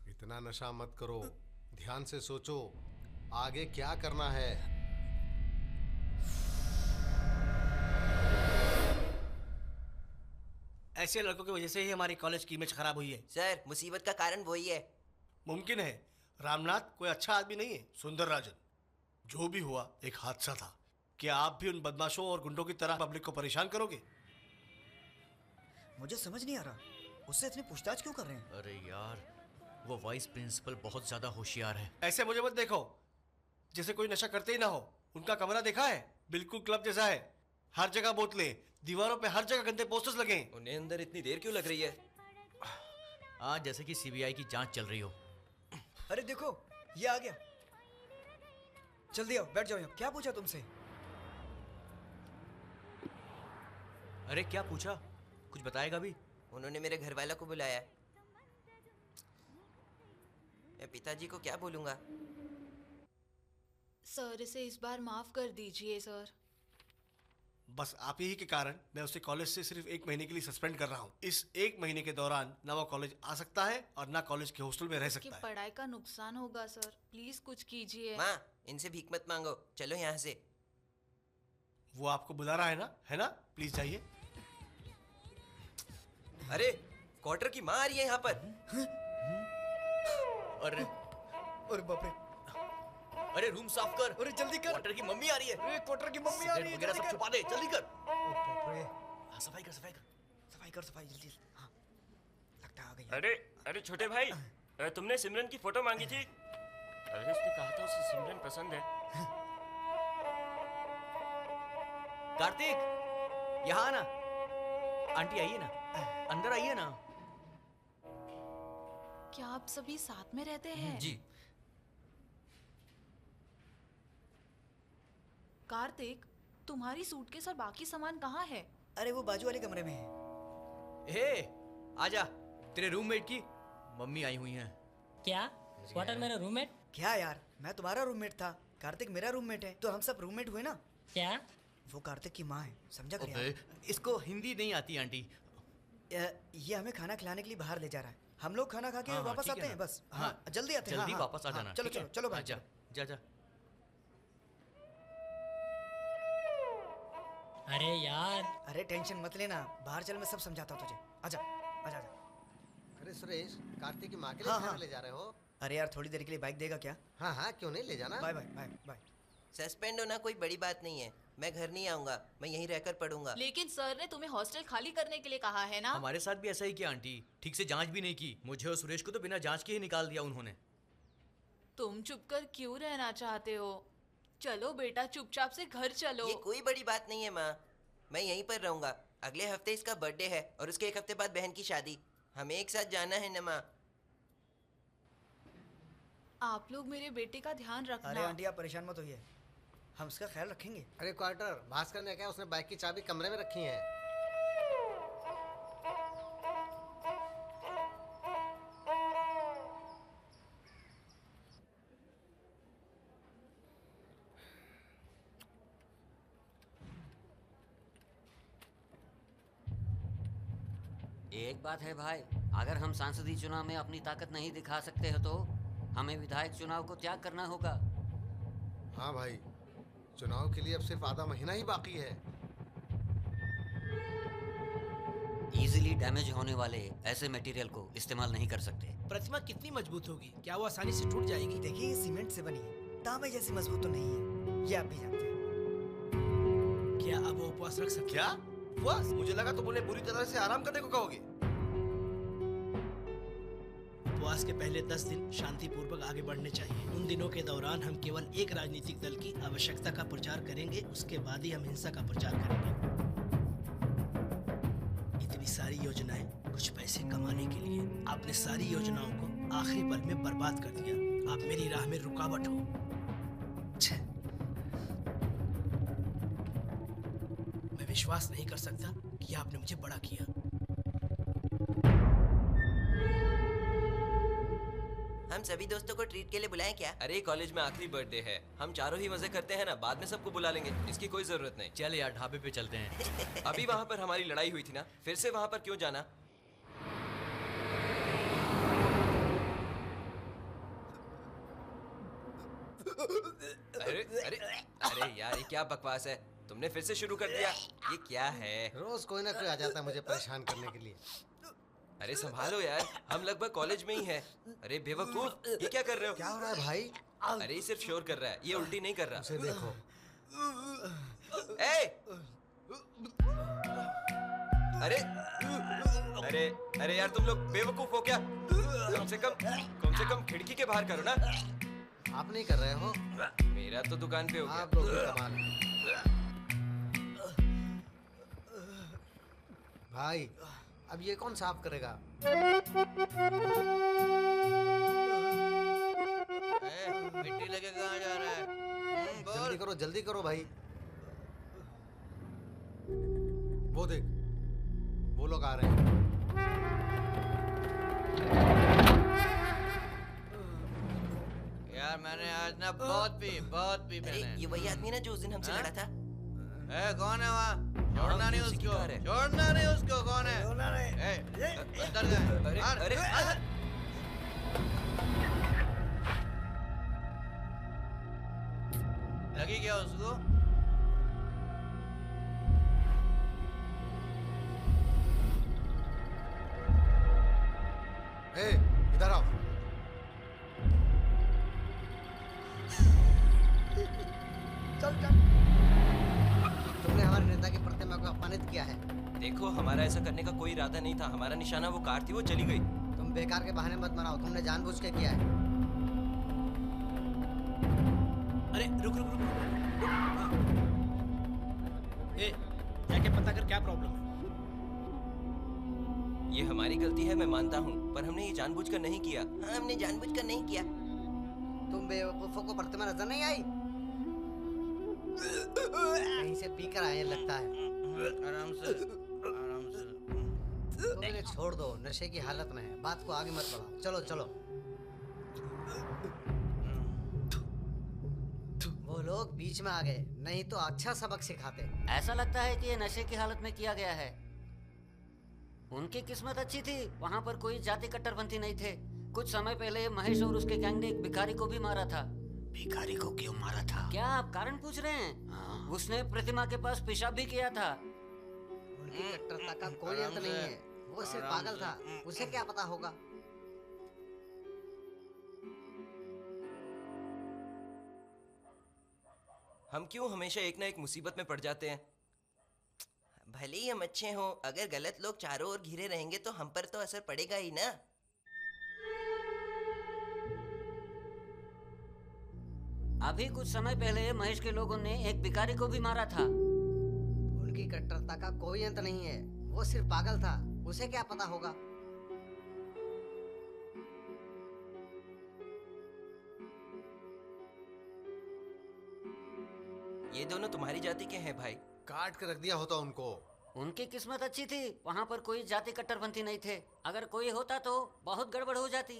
इतना नशा मत करो, ध्यान से सोचो आगे क्या करना है। ऐसे लड़कों की वजह से ही हमारी कॉलेज की इमेज खराब हुई है। सर, मुसीबत का कारण वही है। मुमकिन है रामनाथ कोई अच्छा आदमी नहीं है। सुंदर राजन, जो भी हुआ एक हादसा था। क्या आप भी उन बदमाशों और गुंडों की तरह पब्लिक को परेशान करोगे? मुझे समझ नहीं आ रहा, उससे इतनी पूछताछ क्यों कर रहे हैं? अरे यार, वो वाइस प्रिंसिपल बहुत ज्यादा होशियार है। ऐसे मुझे मत देखो जैसे कोई नशा करते ही ना हो। उनका कमरा देखा है? बिल्कुल क्लब जैसा है। हर जगह बोतलें, दीवारों पे हर जगह गंदे पोस्टर्स लगे। उन्हें अंदर इतनी देर क्यों लग रही है? आज जैसे कि सीबीआई की जांच चल रही हो। अरे देखो, ये आ गया। जल्दी आओ, बैठ जाओ यहाँ। क्या पूछा तुमसे? अरे क्या पूछा? कुछ बताएगा भी? उन्होंने मेरे घर वालों को बुलाया। मैं पिताजी को क्या बोलूंगा? सर इसे इस बार माफ कर दीजिए सर। बस आप ही के कारण मैं उसे कॉलेज से सिर्फ 1 महीने के लिए सस्पेंड कर रहा हूँ। इस 1 महीने के दौरान ना वो कॉलेज आ सकता है और ना कॉलेज के हॉस्टल में रह उसकी सकता है। पढ़ाई का नुकसान होगा सर, प्लीज कुछ कीजिए। माँ, इनसे भीख मत मांगो, चलो यहाँ से। वो आपको बुला रहा है ना? प्लीज जाइए। अरे क्वार्टर की माँ आ रही है यहाँ पर। अरे बाप रे, अरे रूम साफ कर। अरे जल्दी कर। क्वार्टर की मम्मी आ रही है। अरे क्वार्टर की मम्मी आ रही है, वगैरह जल्दी सब कर। छुपा दे, जल्दी कर। हाँ, सफाई कर सफाई जल्दी। हाँ, लगता है आ गई। अरे छोटे भाई, तुमने सिमरन की फोटो मांगी थी। अरे उसने कहा था उसे सिमरन पसंद है। कार्तिक, यहाँ आना। आंटी आइए ना, अंदर आइए ना। क्या आप सभी साथ में रहते हैं? जी। कार्तिक, तुम्हारी सूटकेस और बाकी सामान कहाँ है? अरे वो बाजू वाले कमरे में है। हे, आजा। तेरे रूममेट की मम्मी आई हुई हैं। क्या? क्वार्टर मेरा रूममेट? क्या यार, मैं तुम्हारा रूममेट था, कार्तिक मेरा रूममेट है, तो हम सब रूममेट हुए ना। क्या? वो कार्तिक की माँ है, समझा कर यार। इसको हिंदी नहीं आती आंटी। ये हमें खाना खिलाने के लिए बाहर ले जा रहा है। हम लोग खाना खा के हाँ, वापस ठीक है आते हैं ना। बस। हाँ, जल्दी आते हैं। जल्दी हाँ, वापस आ हाँ, जाना। चलो ठीक है? चलो चलो भाई, जा जा जा। अरे यार, अरे टेंशन मत लेना, बाहर चल, मैं सब समझाता हूँ तुझे। आजा आजा आजा। अरे सुरेश, कार्तिक की माँ के लिए हाँ, खाना हाँ। ले जा रहे हो? अरे यार थोड़ी देर के लिए बाइक देगा क्या? हाँ हाँ, क्यों नहीं, ले जाना। Bye bye bye bye. Suspend होना कोई बड़ी बात नहीं है। मैं घर नहीं आऊंगा, मैं यहीं रहकर पढ़ूंगा। लेकिन सर ने तुम्हें हॉस्टल खाली करने के लिए कहा है ना? हमारे साथ भी ऐसा ही किया आंटी, ठीक से जांच भी नहीं की। मुझे और सुरेश को तो बिना जांच के ही निकाल दिया उन्होंने। तुम चुपकर क्यों रहना चाहते हो? चलो बेटा, चुपचाप से घर चलो। ये कोई बड़ी बात नहीं है माँ, मैं यहीं पर रहूंगा। अगले हफ्ते इसका बर्थडे है और उसके 1 हफ्ते बाद बहन की शादी। हमें एक साथ जाना है ना माँ। आप लोग मेरे बेटे का ध्यान रखना। अरे आंटी आप परेशान मत होइए, हम उसका ख्याल रखेंगे। अरे क्वार्टर, भास्कर ने क्या, उसने बाइक की चाबी कमरे में रखी है। एक बात है भाई, अगर हम सांसदीय चुनाव में अपनी ताकत नहीं दिखा सकते हो तो हमें विधायक चुनाव को त्याग करना होगा। हाँ भाई, चुनाव के लिए अब सिर्फ आधा महीना ही बाकी है। इजीली डैमेज होने वाले ऐसे मटेरियल को इस्तेमाल नहीं कर सकते। प्रतिमा कितनी मजबूत होगी? क्या वो आसानी से टूट जाएगी? देखिए, ये सीमेंट से बनी है, तांबे जैसी मजबूत तो नहीं है, ये आप भी जानते हैं। क्या अब वो उपवास रख सकते? क्या उपवास? मुझे लगा तुम उन्हें पूरी तरह से आराम करने को कहोगे। उपवास के पहले 10 दिन शांतिपूर्वक आगे बढ़ने चाहिए। उन दिनों के दौरान हम केवल एक राजनीतिक दल की आवश्यकता का प्रचार करेंगे, उसके बाद ही हम हिंसा का प्रचार करेंगे। इतनी सारी योजनाएं कुछ पैसे कमाने के लिए, आपने सारी योजनाओं को आखिरी पल में बर्बाद कर दिया। आप मेरी राह में रुकावट हो। छे। मैं विश्वास नहीं कर सकता कि आपने मुझे बड़ा किया। हम सभी दोस्तों को ट्रीट के लिए बुलाएं क्या? अरे कॉलेज में आखिरी बर्थडे है, हम चारों ही मजे करते हैं ना, बाद में सबको बुला लेंगे, इसकी कोई जरूरत नहीं। चल यार, ढाबे पे चलते हैं। अभी वहाँ पर हमारी लड़ाई हुई थी ना, फिर से वहाँ पर क्यों जाना? अरे अरे अरे यार, ये क्या बकवास है? तुमने फिर से शुरू कर दिया। ये क्या है? रोज कोई ना कोई आ जाता है मुझे परेशान करने के लिए। अरे संभालो यार, हम लगभग कॉलेज में ही हैं। अरे बेवकूफ, ये क्या कर रहे हो? क्या हो रहा है भाई? अरे ये सिर्फ शोर कर रहा है, ये उल्टी नहीं कर रहा। उसे देखो। अरे अरे अरे यार, तुम लोग बेवकूफ हो क्या? कम से कम खिड़की के बाहर करो ना। आप नहीं कर रहे हो? मेरा तो दुकान पे हो गया। आप लोग भी कमाल है। भाई, अब ये कौन साफ करेगा? मिट्टी लेके कहाँ जा रहा है? जल्दी करो भाई। वो देख, वो लोग आ रहे हैं। मैंने आज ना बहुत पी अरे मैंने। ये वही आदमी ना जो उस दिन हमसे हाँ? लड़ा था। कौन है वहाँ? छोड़ना नहीं उसी की उसको, कार है। छोड़ना नहीं उसको। कौन है? अंदर गए। अरे लगी क्या उसको? ए, इधर आओ। चल चल। तुमने हमारे नेता की प्रतिमा को अपमानित किया है। देखो, हमारा ऐसा करने का कोई इरादा नहीं था। हमारा निशाना वो कार थी, वो चली गई। तुम बेकार के बहाने मत बनाओ, तुमने जानबूझ के किया है। अरे रुक रुक रुक, रुक। हाँ। ए, जाके पता कर क्या प्रॉब्लम है। ये हमारी गलती है, मैं मानता हूँ, पर हमने ये जानबूझकर नहीं किया। हाँ, हमने जानबूझकर नहीं किया। तुम बेवकूफों को प्रतिमा नजर नहीं आई? कहीं से पीकर आए लगता है। आराम से, आराम से। तुम इन्हें छोड़ दो, नशे की हालत में है। बात को आगे मत बढ़ाओ। चलो चलो। वो लोग बीच में आ गए, नहीं तो अच्छा सबक सिखाते। ऐसा लगता है कि ये नशे की हालत में किया गया है। उनकी किस्मत अच्छी थी, वहाँ पर कोई जाति कट्टरपंथी नहीं थे। कुछ समय पहले महेश और उसके गैंग ने एक भिखारी को भी मारा था। भिखारी को क्यों मारा था? क्या आप कारण पूछ रहे हैं? उसने प्रतिमा के पास पेशाब भी किया था। उनकी कट्टरता का कोई अंत नहीं है। वो सिर्फ पागल था, उसे क्या पता होगा। हम क्यों हमेशा एक ना एक मुसीबत में पड़ जाते हैं? भले ही हम अच्छे हों, अगर गलत लोग चारों ओर घिरे रहेंगे तो हम पर तो असर पड़ेगा ही ना। अभी कुछ समय पहले महेश के लोगों ने एक भिखारी को भी मारा था। उनकी कट्टरता का कोई अंत नहीं है। वो सिर्फ पागल था, उसे क्या पता होगा। ये दोनों तुम्हारी जाति के हैं भाई। काट के रख दिया होता उनको। उनकी किस्मत अच्छी थी, वहाँ पर कोई जाति कट्टरपंथी नहीं थे। अगर कोई होता तो बहुत गड़बड़ हो जाती।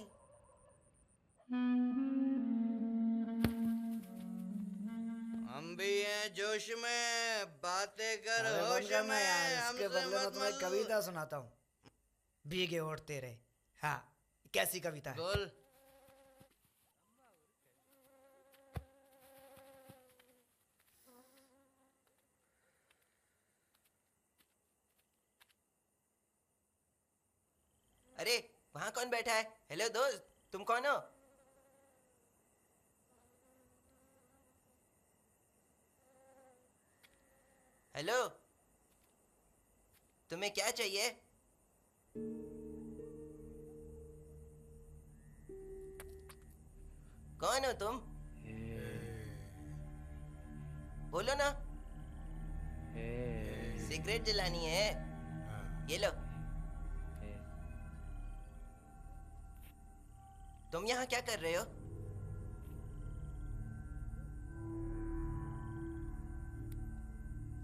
हम भी हैं जोश में, बातें कर अरे होश बंद करना में। यार, इसके हमसे बदले में मत तुम्हें मत- कविता सुनाता हूँ। भीगे होठ तेरे। हाँ, कैसी कविता है? बोल। अरे वहाँ कौन बैठा है? हेलो दोस्त, तुम कौन हो? हेलो, तुम्हें क्या चाहिए? कौन हो तुम? बोलो ना। सिगरेट जलानी है? ये लो। तुम यहाँ क्या कर रहे हो?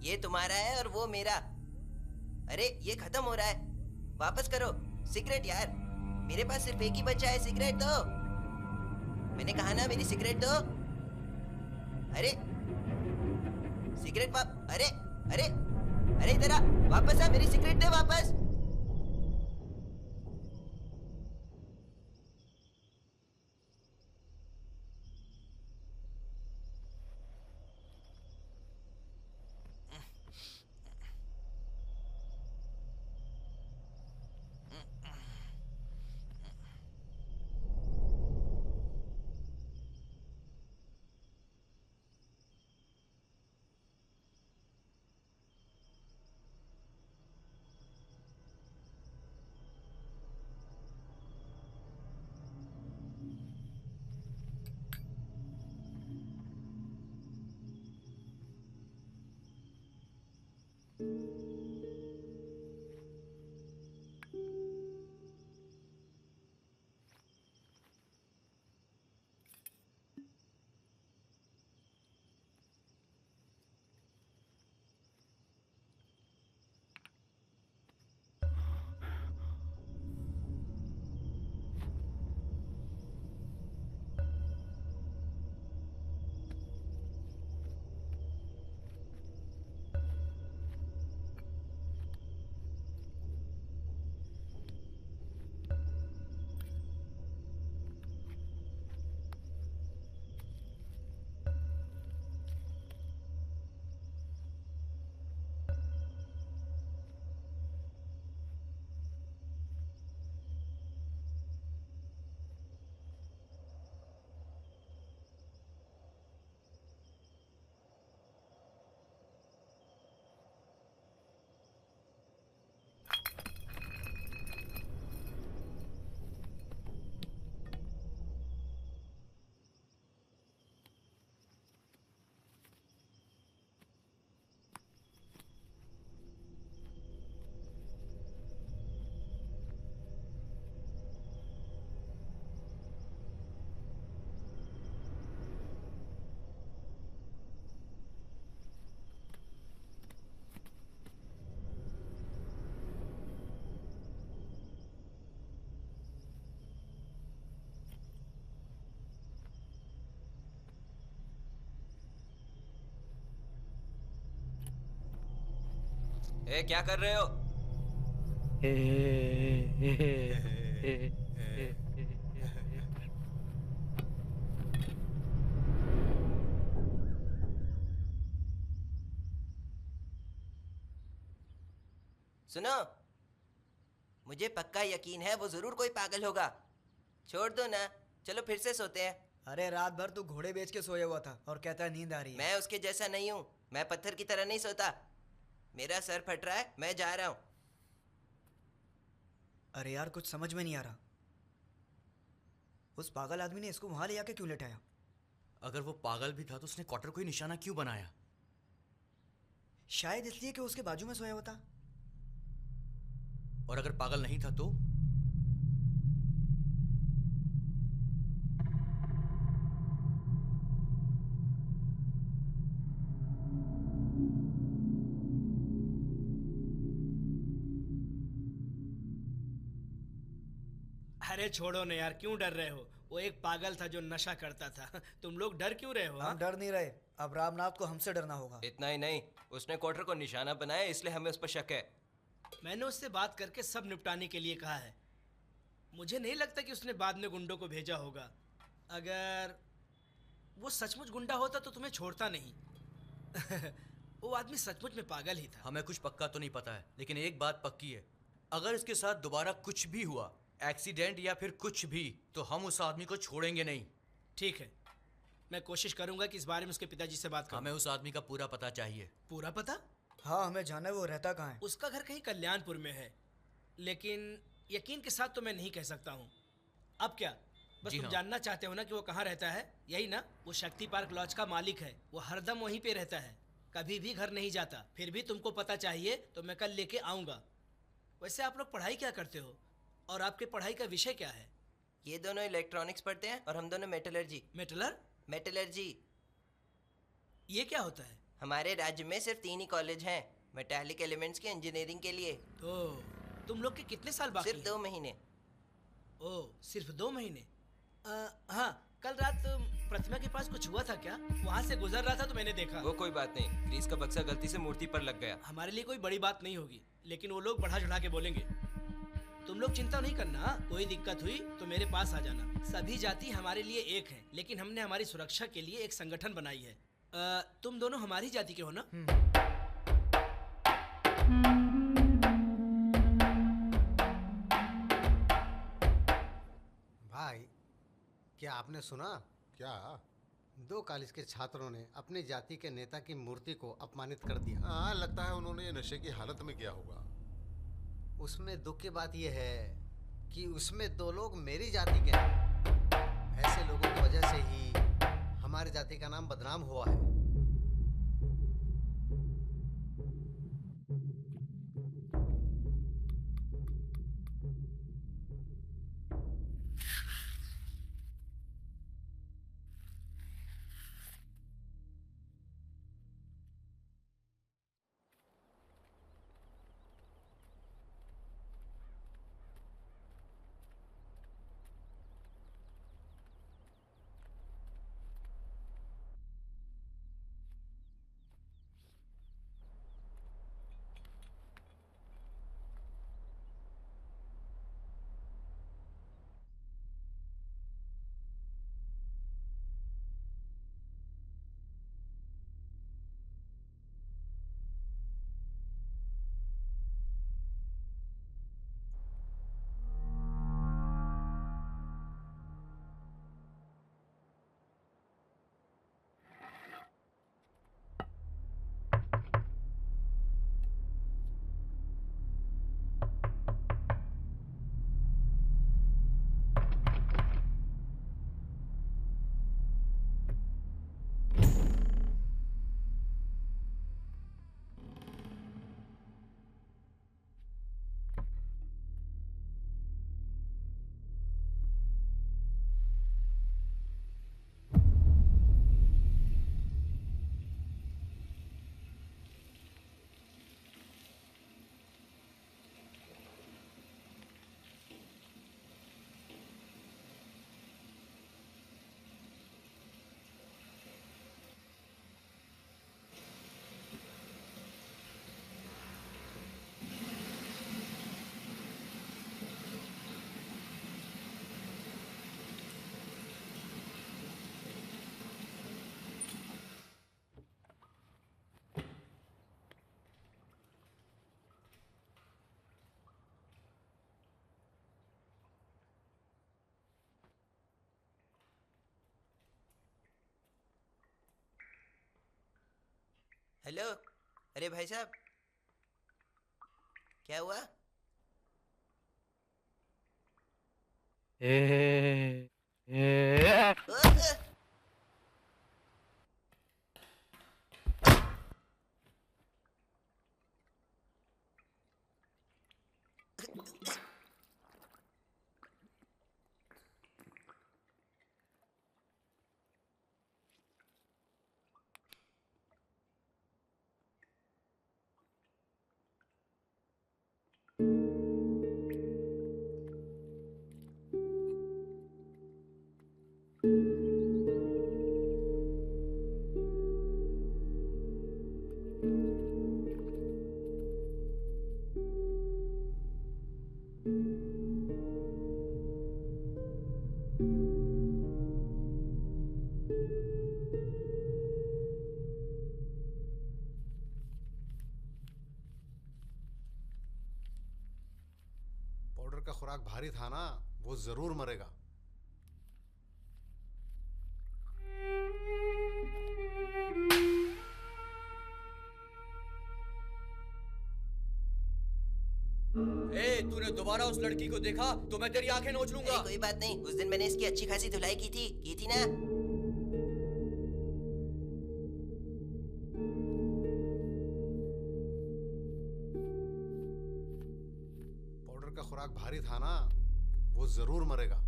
ये तुम्हारा है और वो मेरा। अरे ये खत्म हो रहा है, वापस करो। सिगरेट यार, मेरे पास सिर्फ एक ही बचा है। सिगरेट दो। मैंने कहा ना, मेरी सिगरेट दो। अरे सिगरेट अरे अरे अरे इधर आ, वापस आ, मेरी सिगरेट दे वापस। ए क्या कर रहे हो? सुनो, मुझे पक्का यकीन है वो जरूर कोई पागल होगा। छोड़ दो ना, चलो फिर से सोते हैं। अरे रात भर तू घोड़े बेच के सोया हुआ था और कहता है नींद आ रही है। मैं उसके जैसा नहीं हूँ, मैं पत्थर की तरह नहीं सोता। मेरा सर फट रहा है, मैं जा रहा हूँ। अरे यार कुछ समझ में नहीं आ रहा, उस पागल आदमी ने इसको वहां ले आके क्यों लेटाया? अगर वो पागल भी था तो उसने क्वार्टर को ही निशाना क्यों बनाया? शायद इसलिए कि उसके बाजू में सोया हुआ था। और अगर पागल नहीं था तो? अरे छोड़ो ना यार, क्यों डर रहे हो? वो एक पागल था जो नशा करता था। तुम लोग डर क्यों रहे हो? हम डर नहीं रहे, अब रामनाथ को हमसे डरना होगा। इतना ही नहीं, उसने क्वार्टर को निशाना बनाया, इसलिए हमें उस पर शक है। मैंने उससे बात करके सब निपटाने के लिए कहा है। मुझे नहीं लगता कि उसने बाद में गुंडों को भेजा होगा। अगर वो सचमुच गुंडा होता तो तुम्हें छोड़ता नहीं। वो आदमी सचमुच में पागल ही था। हमें कुछ पक्का तो नहीं पता है, लेकिन एक बात पक्की है, अगर इसके साथ दोबारा कुछ भी हुआ, एक्सीडेंट या फिर कुछ भी, तो हम उस आदमी को छोड़ेंगे नहीं। ठीक है, मैं कोशिश करूंगा कि इस बारे में उसके पिताजी से बात करूं। हमें उस आदमी का पूरा पता चाहिए। पूरा पता? हाँ हमें जानना है वो रहता कहाँ है। उसका घर कहीं कल्याणपुर में है, लेकिन यकीन के साथ तो मैं नहीं कह सकता हूँ। अब क्या, बस तुम जानना चाहते हो ना कि वो कहाँ रहता है, यही ना? वो शक्ति पार्क लॉज का मालिक है, वो हरदम वहीं पे रहता है, कभी भी घर नहीं जाता। फिर भी तुमको पता चाहिए तो मैं कल लेके आऊँगा। वैसे आप लोग पढ़ाई क्या करते हो और आपके पढ़ाई का विषय क्या है? ये दोनों इलेक्ट्रॉनिक्स पढ़ते हैं और हम दोनों मेटलर्जी। मेटलर्जी ये क्या होता है? हमारे राज्य में सिर्फ 3 ही कॉलेज हैं मेटालिक एलिमेंट्स के इंजीनियरिंग के लिए। तो तुम लोग के कितने साल बाकी? सिर्फ 2 महीने। ओह, सिर्फ 2 महीने। हाँ, कल रात प्रतिमा के पास कुछ हुआ था क्या? वहाँ से गुजर रहा था तो मैंने देखा। वो कोई बात नहीं, ग्रीस का बक्सा गलती से मूर्ति पर लग गया। हमारे लिए कोई बड़ी बात नहीं होगी, लेकिन वो लोग बढ़ा चढ़ा के बोलेंगे। तुम लोग चिंता नहीं करना, कोई दिक्कत हुई तो मेरे पास आ जाना। सभी जाति हमारे लिए एक है, लेकिन हमने हमारी सुरक्षा के लिए एक संगठन बनाई है। तुम दोनों हमारी जाति के हो ना? भाई, क्या आपने सुना? क्या? 2 कॉलेज के छात्रों ने अपनी जाति के नेता की मूर्ति को अपमानित कर दिया। हाँ, लगता है उन्होंने नशे की हालत में किया होगा। उसमें दुख की बात यह है कि उसमें 2 लोग मेरी जाति के हैं। ऐसे लोगों की वजह से ही हमारी जाति का नाम बदनाम हुआ है। हेलो, अरे भाई साहब, क्या हुआ? पाउडर का खुराक भारी था ना, वो जरूर मरेगा। तूने दोबारा उस लड़की को देखा तो मैं तेरी आंखें नोच लूंगा। कोई बात नहीं, उस दिन मैंने इसकी अच्छी खासी धुलाई की थी ना। पाउडर का खुराक भारी था ना, वो जरूर मरेगा।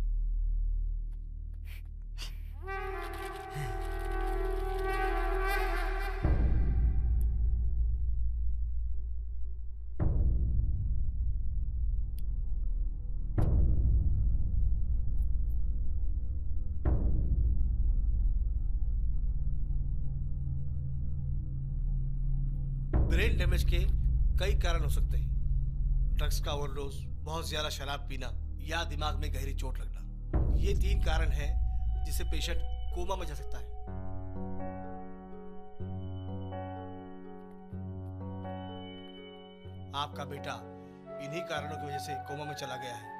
ब्रेन डैमेज के कई कारण हो सकते हैं। ड्रग्स का ओवरडोज, बहुत ज्यादा शराब पीना या दिमाग में गहरी चोट लगना, ये 3 कारण हैं जिससे पेशेंट कोमा में जा सकता है। आपका बेटा इन्हीं कारणों की वजह से कोमा में चला गया है।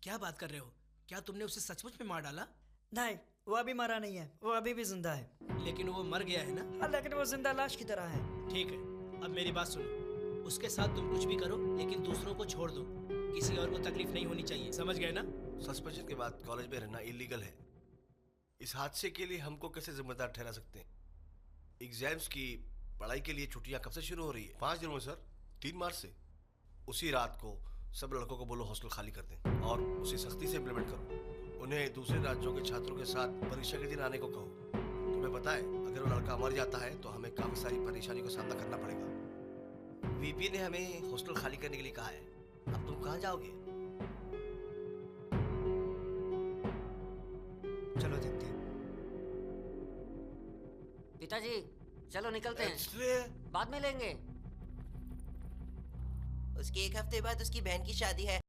क्या बात कर रहे हो? क्या तुमने उसे सचमुच में मार डाला? नहीं, वो अभी मरा नहीं है, वो अभी भी जिंदा है। लेकिन वो मर गया है ना? हाँ, लेकिन वो जिंदा लाश की तरह है। ठीक है, अब मेरी बात सुनो। उसके साथ तुम कुछ भी करो, लेकिन दूसरों को छोड़ दो। किसी और को तकलीफ नहीं होनी चाहिए, समझ गए ना? सस्पेंशन के बाद कॉलेज में रहना इलीगल है। इस हादसे के लिए हमको कैसे जिम्मेदार ठहरा सकते हैं? एग्जाम्स की पढ़ाई के लिए छुट्टियां कब से शुरू हो रही है? 5 दिनों में सर, 3 मार्च से। उसी रात को सब लड़कों को बोलो हॉस्टल खाली कर दें और उसे सख्ती से इम्प्लीमेंट करो। उन्हें दूसरे राज्यों के छात्रों के साथ परीक्षा के दिन आने को कहो। तुम्हें पता है, अगर वो लड़का मर जाता है तो हमें काफी सारी परेशानी का सामना करना पड़ेगा। वीपी ने हमें हॉस्टल खाली करने के लिए कहा है। अब तुम कहाँ जाओगे? चलो देखते हैं। पिताजी चलो निकलते हैं, बाद में लेंगे। उसके 1 हफ्ते बाद उसकी बहन की शादी है।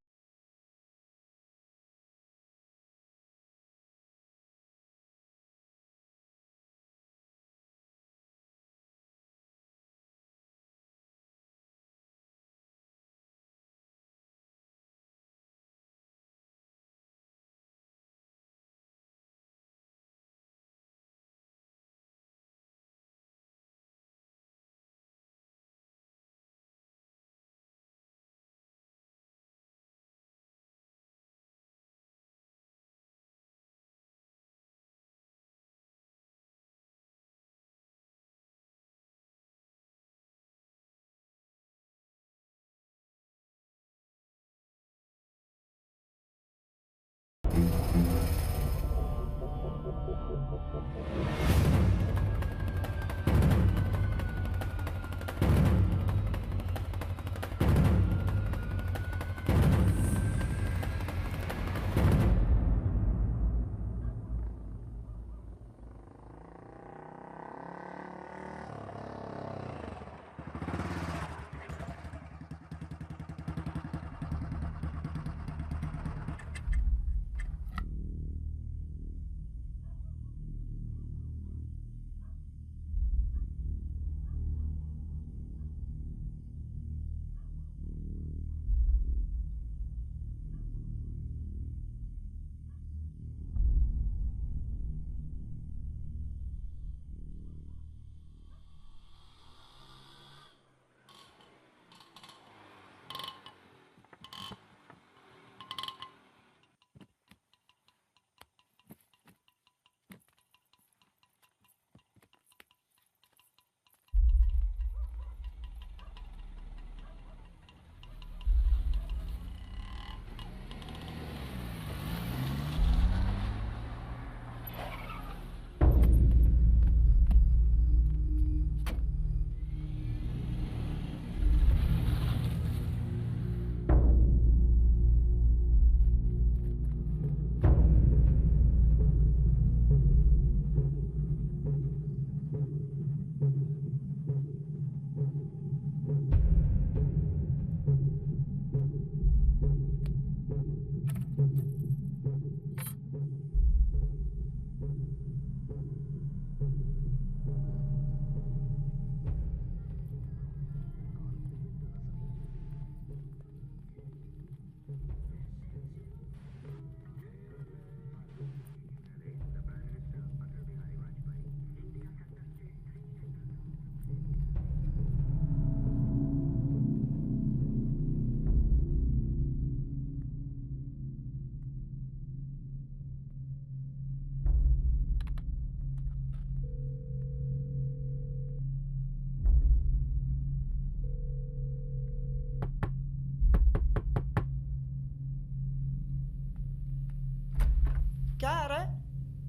क्या आ रहा है?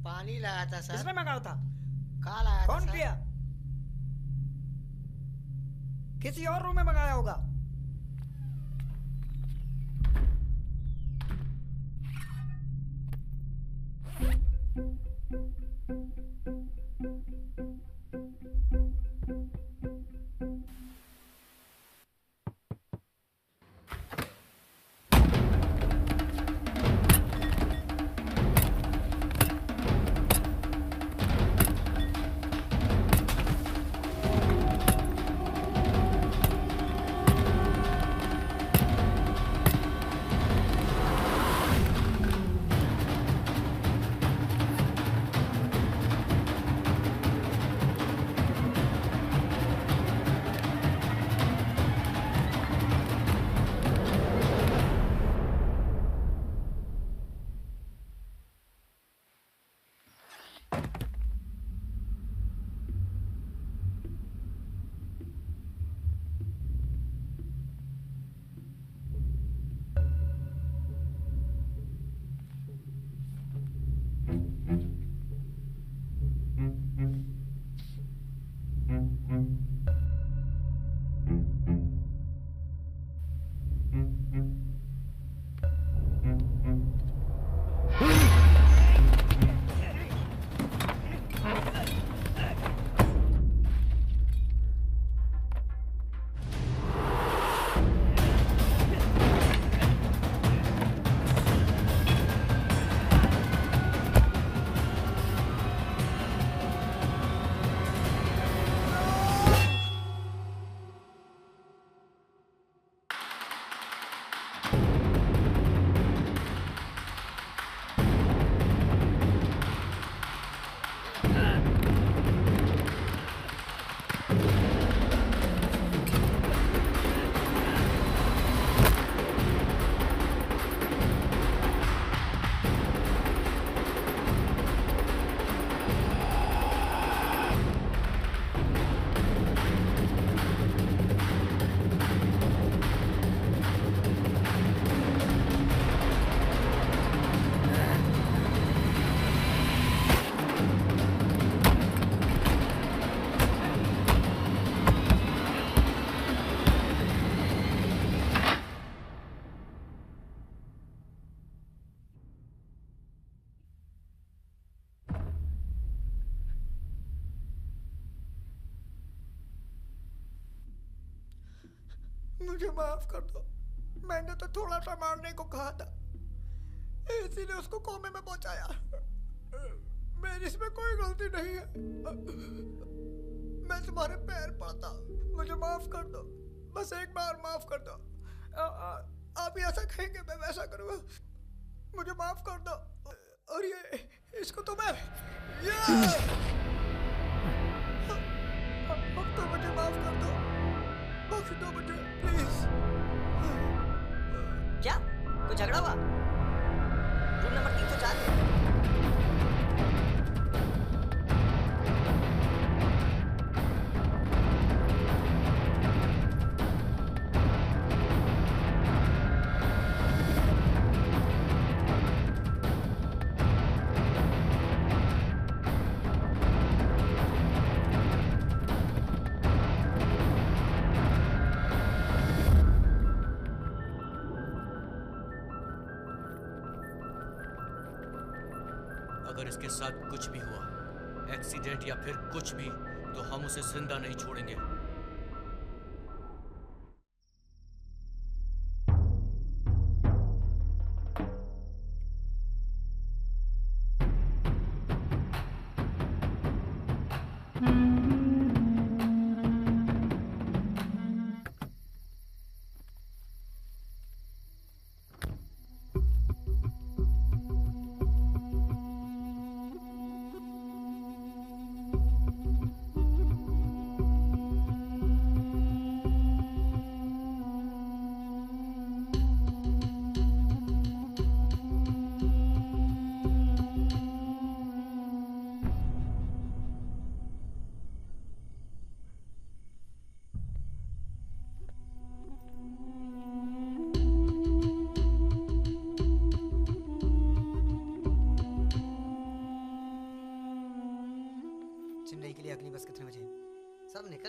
पानी लाया था सर। किसने मंगाया था? कल आया था कौन सर। किया? किसी और रूम में मंगाया होगा। मुझे माफ कर दो, मैंने तो थोड़ा सा मारने को कहा था, इसीलिए उसको कोमे में पहुंचाया। मेरी इसमें कोई गलती नहीं है। मैं तुम्हारे पैर पड़ता हूँ, मुझे माफ कर दो, बस एक बार माफ कर दो। आप ऐसा कहेंगे मैं वैसा करूँगा, मुझे माफ कर दो। और ये इसको तो मैं अब तो मुझे माफ कर दो, बख्श दो मुझे प्लीज। क्या कोई झगड़ा हुआ? रूम नंबर 304 में। अगर इसके साथ कुछ भी हुआ, एक्सीडेंट या फिर कुछ भी, तो हम उसे जिंदा नहीं छोड़ेंगे।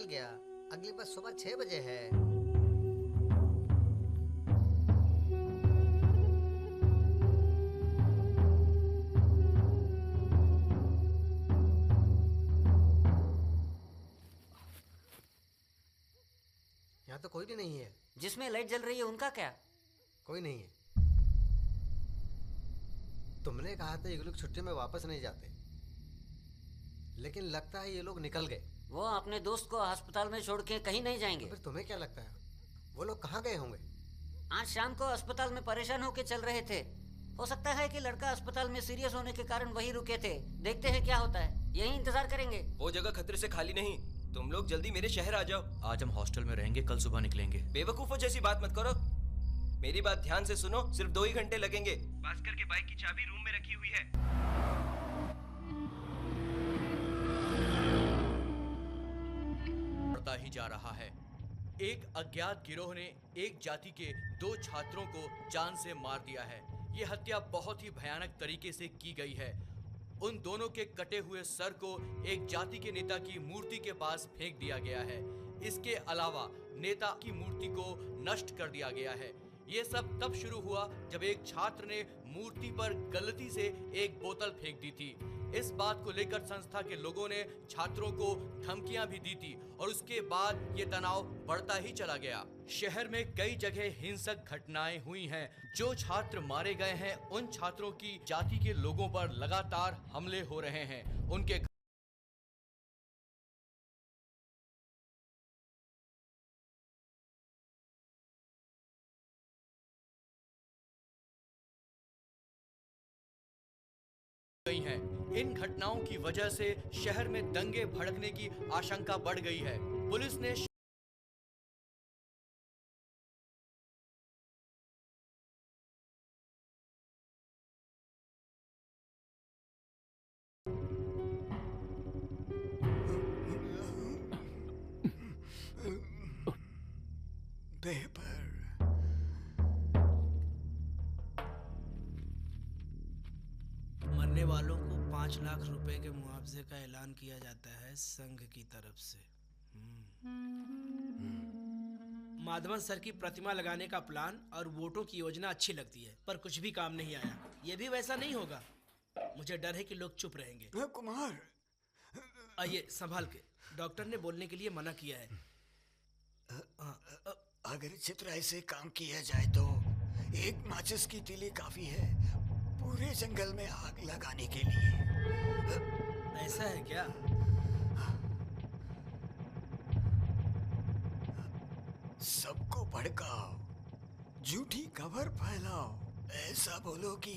गया। अगली बस सुबह 6 बजे है। यहाँ तो कोई भी नहीं है। जिसमें लाइट जल रही है उनका क्या? कोई नहीं है। तुमने कहा था ये लोग छुट्टी में वापस नहीं जाते, लेकिन लगता है ये लोग निकल गए। वो अपने दोस्त को अस्पताल में छोड़ के कहीं नहीं जाएंगे। तो फिर तुम्हें क्या लगता है वो लोग कहाँ गए होंगे? आज शाम को अस्पताल में परेशान होके चल रहे थे। हो सकता है कि लड़का अस्पताल में सीरियस होने के कारण वहीं रुके थे। देखते हैं क्या होता है। यही इंतजार करेंगे। वो जगह खतरे से खाली नहीं। तुम लोग जल्दी मेरे शहर आ जाओ। आज हम हॉस्टल में रहेंगे, कल सुबह निकलेंगे। बेवकूफों जैसी बात मत करो। मेरी बात ध्यान से सुनो। सिर्फ 2 ही घंटे लगेंगे। भास्कर के बाइक की चाबी रूम में रखी हुई है। बढ़ता ही जा रहा है। एक अज्ञात गिरोह ने एक जाति के 2 छात्रों को जान से मार दिया है। ये हत्या बहुत ही भयानक तरीके से की गई है। उन दोनों के कटे हुए सर को एक जाति के नेता की मूर्ति के पास फेंक दिया गया है। इसके अलावा नेता की मूर्ति को नष्ट कर दिया गया है। ये सब तब शुरू हुआ जब एक छात्र ने मूर्ति पर गलती से एक बोतल फेंक दी थी। इस बात को लेकर संस्था के लोगों ने छात्रों को धमकियां भी दी थी और उसके बाद ये तनाव बढ़ता ही चला गया। शहर में कई जगह हिंसक घटनाएं हुई हैं। जो छात्र मारे गए हैं उन छात्रों की जाति के लोगों पर लगातार हमले हो रहे हैं। उनके गई हैं। इन घटनाओं की वजह से शहर में दंगे भड़कने की आशंका बढ़ गई है। पुलिस ने मरने वालों को 5 लाख रुपए के मुआवजे का ऐलान किया जाता है संघ की तरफ से। माधवन सर की प्रतिमा लगाने का प्लान और वोटों की योजना अच्छी लगती है, पर कुछ भी काम नहीं आया। ये भी वैसा नहीं होगा। मुझे डर है कि लोग चुप रहेंगे। कुमार, आइए संभाल के। डॉक्टर ने बोलने के लिए मना किया है। अगर चित्र ऐसे काम किया जाए तो एक माचिस की तीली काफी है पूरे जंगल में आग लगाने के लिए। ऐसा है क्या? सबको भड़काओ, झूठी खबर फैलाओ, ऐसा बोलो कि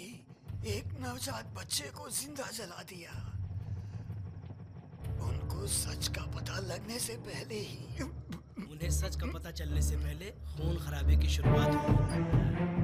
एक नवजात बच्चे को जिंदा जला दिया। उनको सच का पता लगने से पहले ही उन्हें सच का पता चलने से पहले खून खराबे की शुरुआत हुई।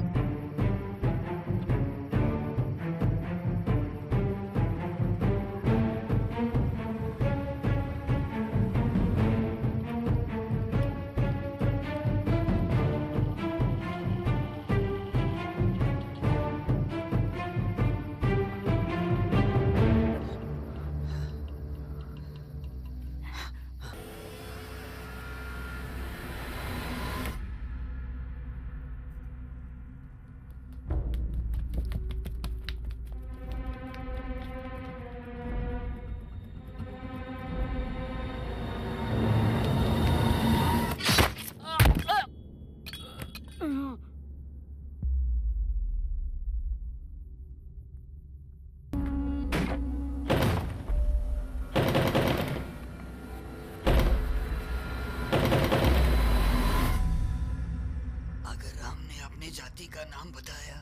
जाति का नाम बताया,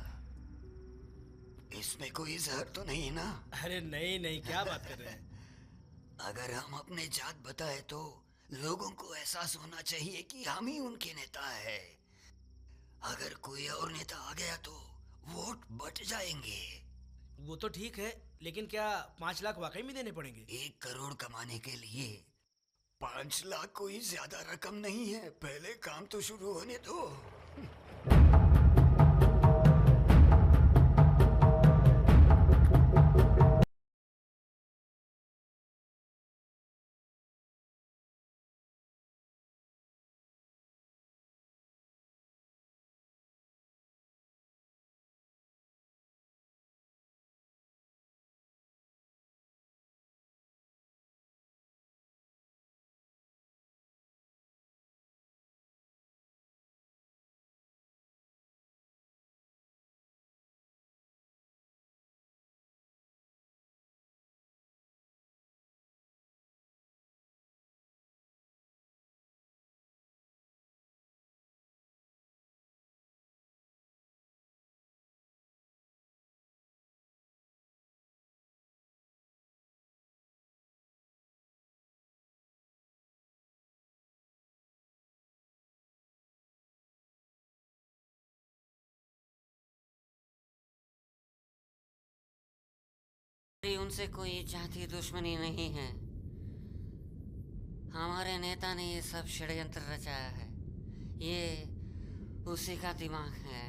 इसमें कोई जहर तो नहीं ना? अरे नहीं नहीं, क्या बात कर रहे हैं? अगर हम अपने जात बताए तो लोगों को एहसास होना चाहिए कि हम ही उनके नेता है। अगर कोई और नेता आ गया तो वोट बट जाएंगे। वो तो ठीक है, लेकिन क्या 5 लाख वाकई में देने पड़ेंगे? 1 करोड़ कमाने के लिए 5 लाख कोई ज्यादा रकम नहीं है। पहले काम तो शुरू होने दो। उनसे कोई जाति दुश्मनी नहीं है। हमारे नेता ने ये सब षड्यंत्र रचाया है। ये उसी का दिमाग है।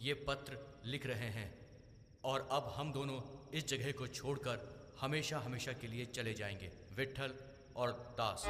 ये पत्र लिख रहे हैं और अब हम दोनों इस जगह को छोड़कर हमेशा हमेशा के लिए चले जाएंगे। विट्ठल और दास।